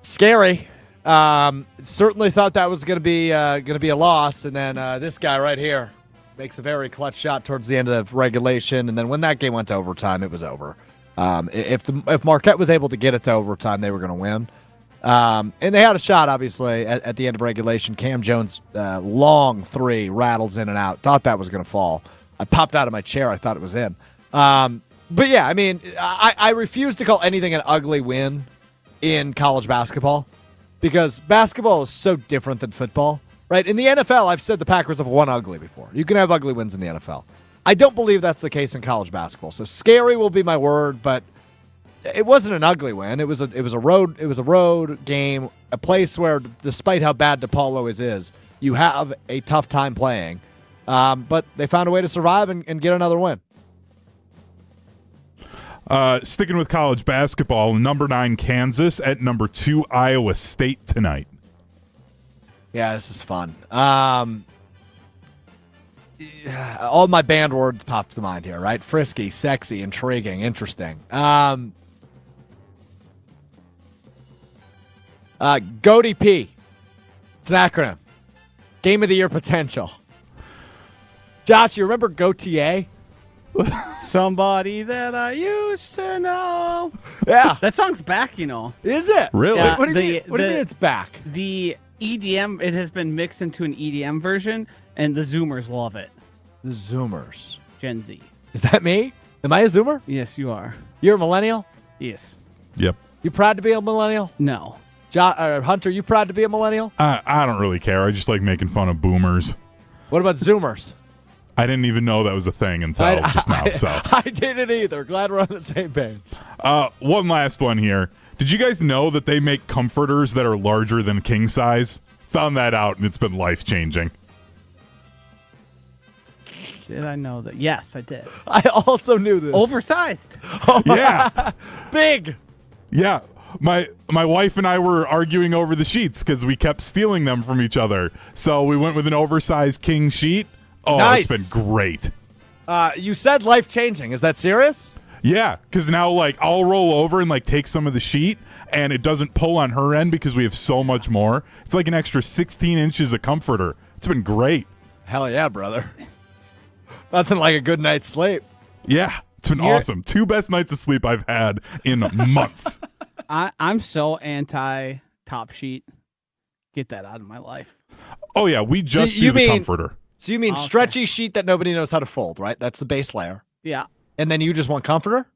Scary. Certainly thought that was going to be a loss, and then this guy right here makes a very clutch shot towards the end of regulation, and then when that game went to overtime, it was over. If Marquette was able to get it to overtime, they were going to win. And they had a shot, obviously, at the end of regulation. Cam Jones' long three rattles in and out. Thought that was going to fall. I popped out of my chair. I thought it was in. But, yeah, I mean, I refuse to call anything an ugly win in college basketball because basketball is so different than football, right? In the NFL, I've said the Packers have won ugly before. You can have ugly wins in the NFL. I don't believe that's the case in college basketball. So scary will be my word, but it wasn't an ugly win. It was a road game, a place where, despite how bad DePaul always is, you have a tough time playing. But they found a way to survive and get another win. Sticking with college basketball, number 9 Kansas at number 2 Iowa State tonight. Yeah, this is fun. All my band words pop to mind here, right? Frisky, sexy, intriguing, interesting. GOTP. It's an acronym. Game of the Year potential. Josh, you remember GOTA? Somebody that I used to know. Yeah. That song's back, you know. Is it? Really? Yeah. What do you mean it's back? The EDM, it has been mixed into an EDM version, and the Zoomers love it. The Zoomers. Gen Z. Is that me? Am I a Zoomer? Yes, you are. You're a millennial? Yes. Yep. You proud to be a millennial? No. Hunter, you proud to be a millennial? I don't really care. I just like making fun of boomers. What about Zoomers? I didn't even know that was a thing until just now. So I didn't either. Glad we're on the same page. one last one here. Did you guys know that they make comforters that are larger than king size? Found that out, and it's been life-changing. Did I know that? Yes, I did. I also knew this. Oversized. Yeah. Big. Yeah. My wife and I were arguing over the sheets because we kept stealing them from each other. So we went with an oversized king sheet. Oh, Nice. It's been great. You said life-changing. Is that serious? Yeah, because now, like, I'll roll over and, like, take some of the sheet, and it doesn't pull on her end because we have so much more. It's like an extra 16 inches of comforter. It's been great. Hell yeah, brother. Nothing like a good night's sleep. Yeah, it's been awesome. 2 best nights of sleep I've had in months. I'm so anti top sheet. Get that out of my life. Oh, yeah, we just you do the mean- comforter. So you mean Okay. stretchy sheet that nobody knows how to fold, right? That's the base layer. Yeah. And then you just want comforter?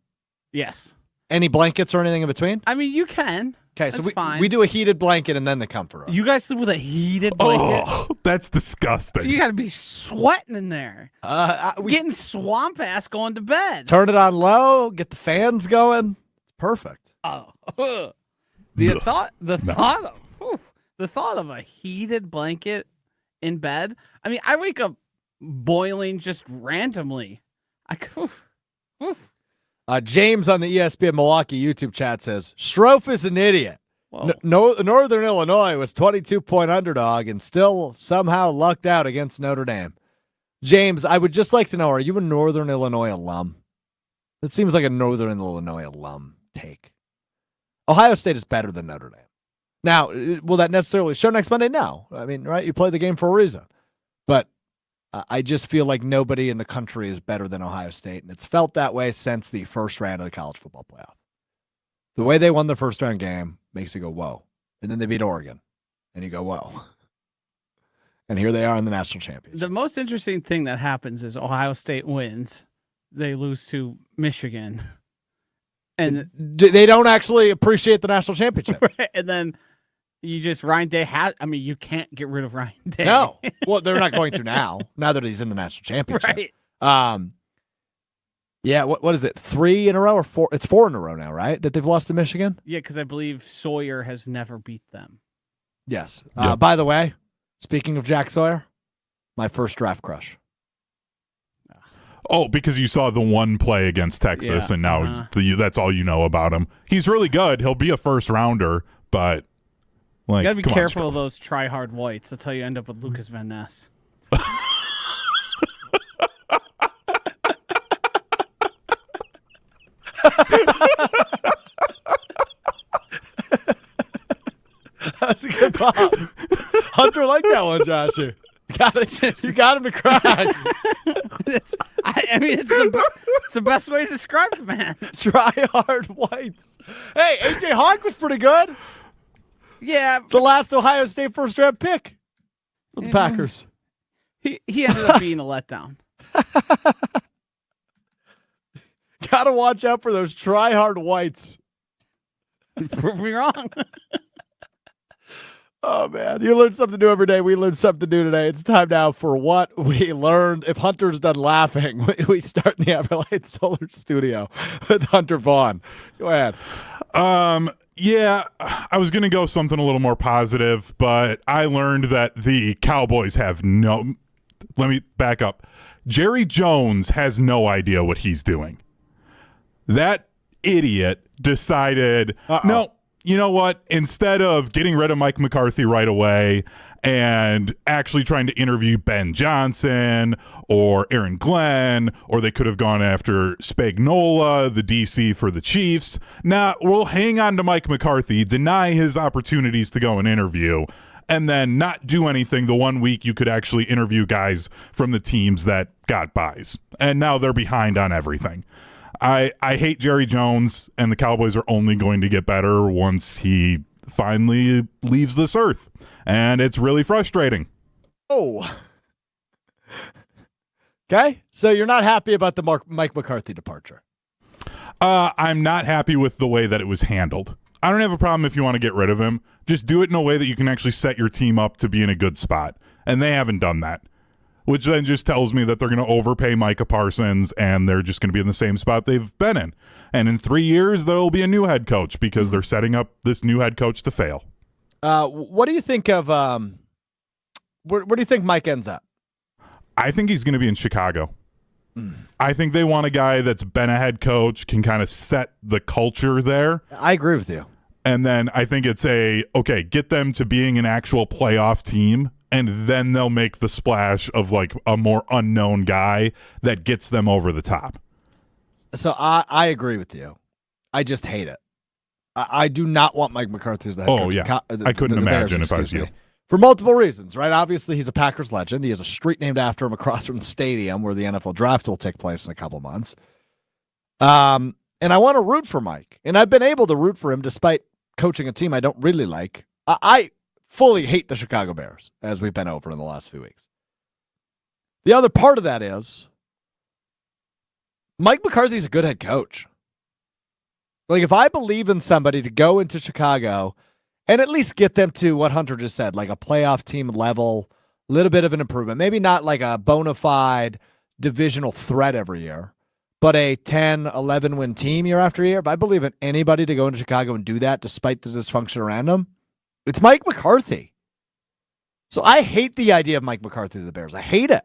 Yes. Any blankets or anything in between? I mean, you can. Okay, so That's we fine. we do a heated blanket and then the comforter. You guys sleep with a heated blanket. Oh, that's disgusting. You got to be sweating in there. We Getting swamp ass going to bed. turn it on low, get the fans going. It's perfect. Oh. The thought of a heated blanket in bed. I mean, I wake up boiling just randomly. James on the ESPN Milwaukee YouTube chat says, Strouf is an idiot. Whoa. Northern Illinois was 22-point underdog and still somehow lucked out against Notre Dame. James, I would just like to know, are you a Northern Illinois alum? That seems like a Northern Illinois alum take. Ohio State is better than Notre Dame. Now, will that necessarily show next Monday? No. I mean, right? You play the game for a reason. But I just feel like nobody in the country is better than Ohio State, and it's felt that way since the first round of the college football playoff. The way they won the first round game makes you go, whoa. And then they beat Oregon, and you go, whoa. And here they are in the national championship. The most interesting thing that happens is Ohio State wins. They lose to Michigan. And they don't actually appreciate the national championship. Right, and then you just Ryan Day you can't get rid of Ryan Day. No. Well, they're not going to now that he's in the national championship. Right. Yeah, what is it? 3 in a row or 4? It's 4 in a row now, right? That they've lost to Michigan? Yeah, because I believe Sawyer has never beat them. Yes. Yep. By the way, speaking of Jack Sawyer, my first draft crush. Oh, because you saw the one play against Texas, and now that's all you know about him. He's really good. He'll be a first rounder, but you gotta be careful of those try-hard whites. That's how you end up with Lucas Van Ness. That's a good pop. Hunter liked that one, Joshy. You got him to crack. It's the best way to describe the man. Try hard whites. Hey, AJ Hawk was pretty good. Yeah, the last Ohio State first round pick for the Packers. He ended up being a letdown. Gotta watch out for those try hard whites. Prove me wrong. Oh, man. You learn something new every day. We learn something new today. It's time now for what we learned. If Hunter's done laughing, we start in the Everlight Solar Studio with Hunter Vaughn. Go ahead. Yeah, I was going to go something a little more positive, but I learned that the Cowboys have no – let me back up. Jerry Jones has no idea what he's doing. That idiot decided, no, you know what? Instead of getting rid of Mike McCarthy right away and actually trying to interview Ben Johnson or Aaron Glenn, or they could have gone after Spagnuolo, the DC for the Chiefs. Nah, we'll hang on to Mike McCarthy, deny his opportunities to go and interview, and then not do anything the 1 week you could actually interview guys from the teams that got buys. And now they're behind on everything. I hate Jerry Jones, and the Cowboys are only going to get better once he finally leaves this earth. And it's really frustrating. Oh. Okay, so you're not happy about the Mike McCarthy departure? I'm not happy with the way that it was handled. I don't have a problem if you want to get rid of him. Just do it in a way that you can actually set your team up to be in a good spot. And they haven't done that. Which then just tells me that they're going to overpay Micah Parsons and they're just going to be in the same spot they've been in. And in 3 years, there'll be a new head coach because they're setting up this new head coach to fail. What do you think of where do you think Mike ends up? I think he's going to be in Chicago. I think they want a guy that's been a head coach, can kind of set the culture there. I agree with you. And then I think it's get them to being an actual playoff team, and then they'll make the splash of like a more unknown guy that gets them over the top. So I agree with you. I just hate it. I do not want Mike McCarthy as the head coach. Yeah. I couldn't imagine if I was you. For multiple reasons, right? Obviously, he's a Packers legend. He has a street named after him across from the stadium where the NFL draft will take place in a couple months. And I want to root for Mike. And I've been able to root for him despite coaching a team I don't really like. I fully hate the Chicago Bears, as we've been over in the last few weeks. The other part of that is Mike McCarthy's a good head coach. Like, if I believe in somebody to go into Chicago and at least get them to what Hunter just said, like a playoff team level, a little bit of an improvement, maybe not like a bona fide divisional threat every year, but a 10, 11-win team year after year, if I believe in anybody to go into Chicago and do that despite the dysfunction around them, it's Mike McCarthy. So I hate the idea of Mike McCarthy to the Bears. I hate it.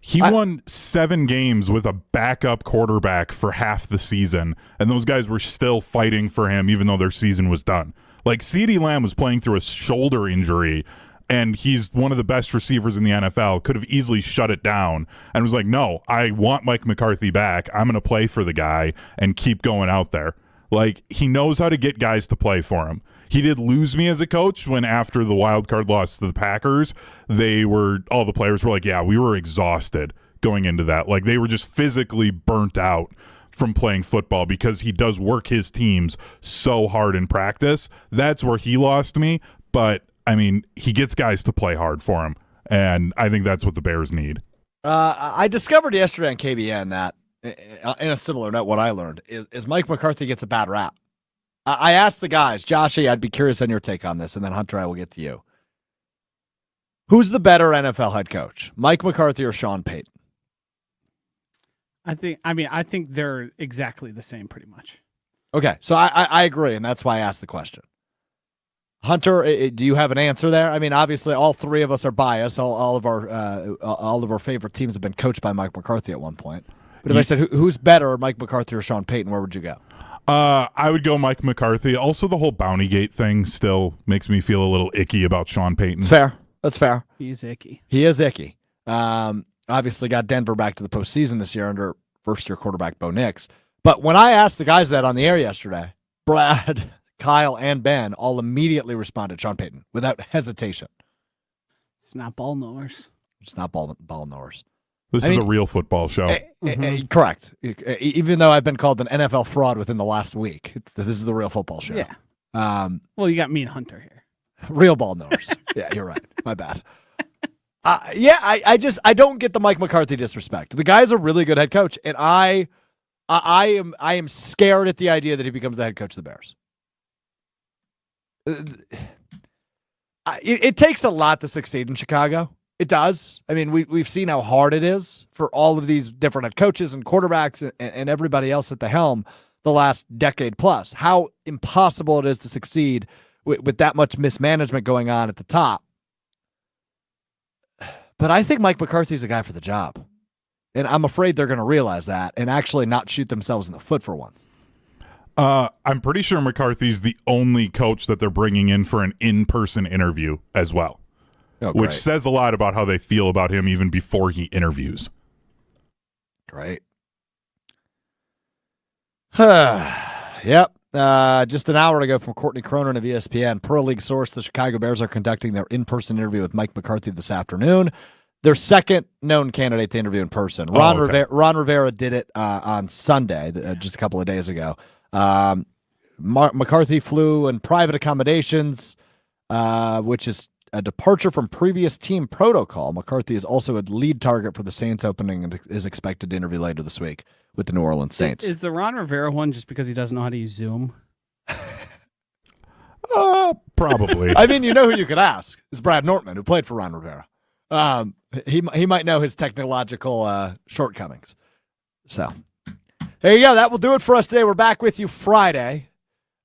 He won 7 games with a backup quarterback for half the season, and those guys were still fighting for him even though their season was done. Like, CeeDee Lamb was playing through a shoulder injury, and he's one of the best receivers in the NFL, could have easily shut it down and was like, no, I want Mike McCarthy back. I'm going to play for the guy and keep going out there. Like, he knows how to get guys to play for him. He did lose me as a coach when after the wild card loss to the Packers, all the players were like, yeah, we were exhausted going into that. Like, they were just physically burnt out from playing football because he does work his teams so hard in practice. That's where he lost me. But, I mean, he gets guys to play hard for him, and I think that's what the Bears need. I discovered yesterday on KBN that, in a similar note, what I learned is Mike McCarthy gets a bad rap. I asked the guys, Joshy, I'd be curious on your take on this, and then Hunter, I will get to you. Who's the better NFL head coach, Mike McCarthy or Sean Payton? I think they're exactly the same, pretty much. Okay, so I agree, and that's why I asked the question. Hunter, do you have an answer there? I mean, obviously, all three of us are biased. All of our favorite teams have been coached by Mike McCarthy at one point. But if I said who's better, Mike McCarthy or Sean Payton, where would you go? I would go Mike McCarthy. Also, the whole Bountygate thing still makes me feel a little icky about Sean Payton. It's fair. That's fair. He's icky. He is icky. Obviously got Denver back to the postseason this year under first-year quarterback Bo Nix. But when I asked the guys that on the air yesterday, Brad, Kyle, and Ben all immediately responded Sean Payton without hesitation. It's not ball knowers. It's not ball knowers. This is a real football show. Correct. Even though I've been called an NFL fraud within the last week, this is the real football show. Yeah. Well, you got me and Hunter here. Real ball knowers. Yeah, you're right. My bad. I don't get the Mike McCarthy disrespect. The guy's a really good head coach, and I am scared at the idea that he becomes the head coach of the Bears. It takes a lot to succeed in Chicago. It does. I mean, we've seen how hard it is for all of these different head coaches and quarterbacks and everybody else at the helm the last decade plus. How impossible it is to succeed with that much mismanagement going on at the top. But I think Mike McCarthy's the guy for the job. And I'm afraid they're going to realize that and actually not shoot themselves in the foot for once. I'm pretty sure McCarthy's the only coach that they're bringing in for an in-person interview as well. Oh, which says a lot about how they feel about him even before he interviews. Great. Yep. Just an hour ago from Courtney Cronin of ESPN, per league source, the Chicago Bears are conducting their in-person interview with Mike McCarthy this afternoon. Their second known candidate to interview in person. Ron Rivera did it on Sunday, just a couple of days ago. McCarthy flew in private accommodations, which is a departure from previous team protocol. McCarthy is also a lead target for the Saints opening and is expected to interview later this week with the New Orleans Saints. Is the Ron Rivera one just because he doesn't know how to use Zoom? Probably. I mean, you know who you could ask is Brad Nortman, who played for Ron Rivera. He might know his technological shortcomings. So there you go. That will do it for us today. We're back with you Friday.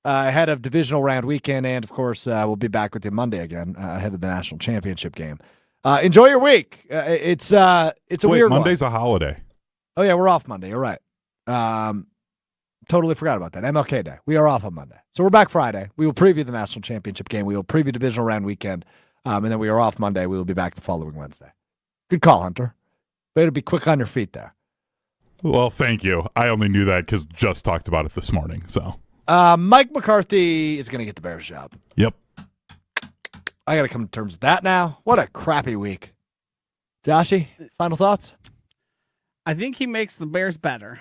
Ahead of divisional round weekend, and of course, we'll be back with you Monday again ahead of the national championship game. Enjoy your week. It's a weird Monday's one. A holiday. Oh yeah, we're off Monday. You're right. Totally forgot about that. MLK Day. We are off on Monday, so we're back Friday. We will preview the national championship game. We will preview divisional round weekend, and then we are off Monday. We will be back the following Wednesday. Good call, Hunter. Better be quick on your feet there. Well, thank you. I only knew that because just talked about it this morning. So. Mike McCarthy is going to get the Bears job. Yep. I got to come to terms with that now. What a crappy week. Joshy, final thoughts? I think he makes the Bears better,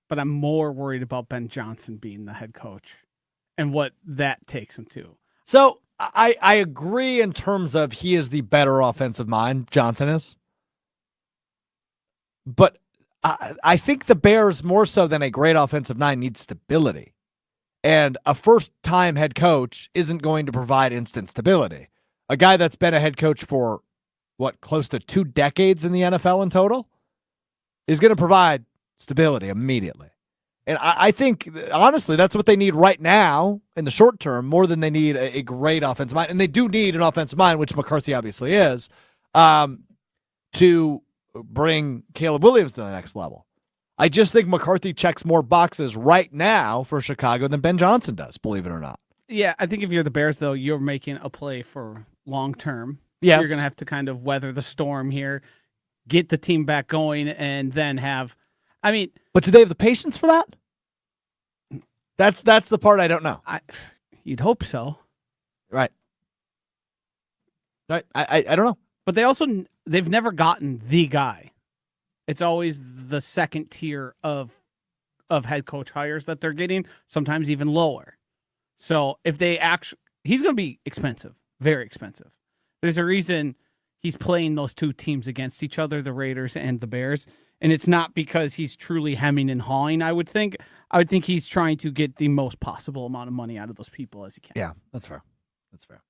but I'm more worried about Ben Johnson being the head coach and what that takes him to. So I agree in terms of he is the better offensive mind, Johnson is. But I think the Bears, more so than a great offensive mind, need stability. And a first-time head coach isn't going to provide instant stability. A guy that's been a head coach for, close to 2 decades in the NFL in total, is going to provide stability immediately. And I think, honestly, that's what they need right now in the short term, more than they need a great offensive mind. And they do need an offensive mind, which McCarthy obviously is, to bring Caleb Williams to the next level. I just think McCarthy checks more boxes right now for Chicago than Ben Johnson does, believe it or not. Yeah, I think if you're the Bears, though, you're making a play for long term. Yes. You're going to have to kind of weather the storm here, get the team back going, and then have. I mean, But do they have the patience for that? That's the part I don't know. You'd hope so. Right. I don't know. But they've never gotten the guy. It's always the second tier of head coach hires that they're getting, sometimes even lower. So if they he's going to be expensive, very expensive. There's a reason he's playing those two teams against each other, the Raiders and the Bears. And it's not because he's truly hemming and hawing, I would think. I would think he's trying to get the most possible amount of money out of those people as he can. Yeah, that's fair. That's fair.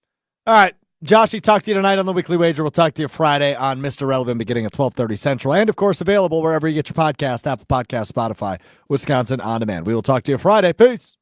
All right. Joshy, talk to you tonight on the Weekly Wager. We'll talk to you Friday on Mr. Relevant beginning at 12:30 Central. And, of course, available wherever you get your podcast, Apple Podcast, Spotify, Wisconsin On Demand. We will talk to you Friday. Peace.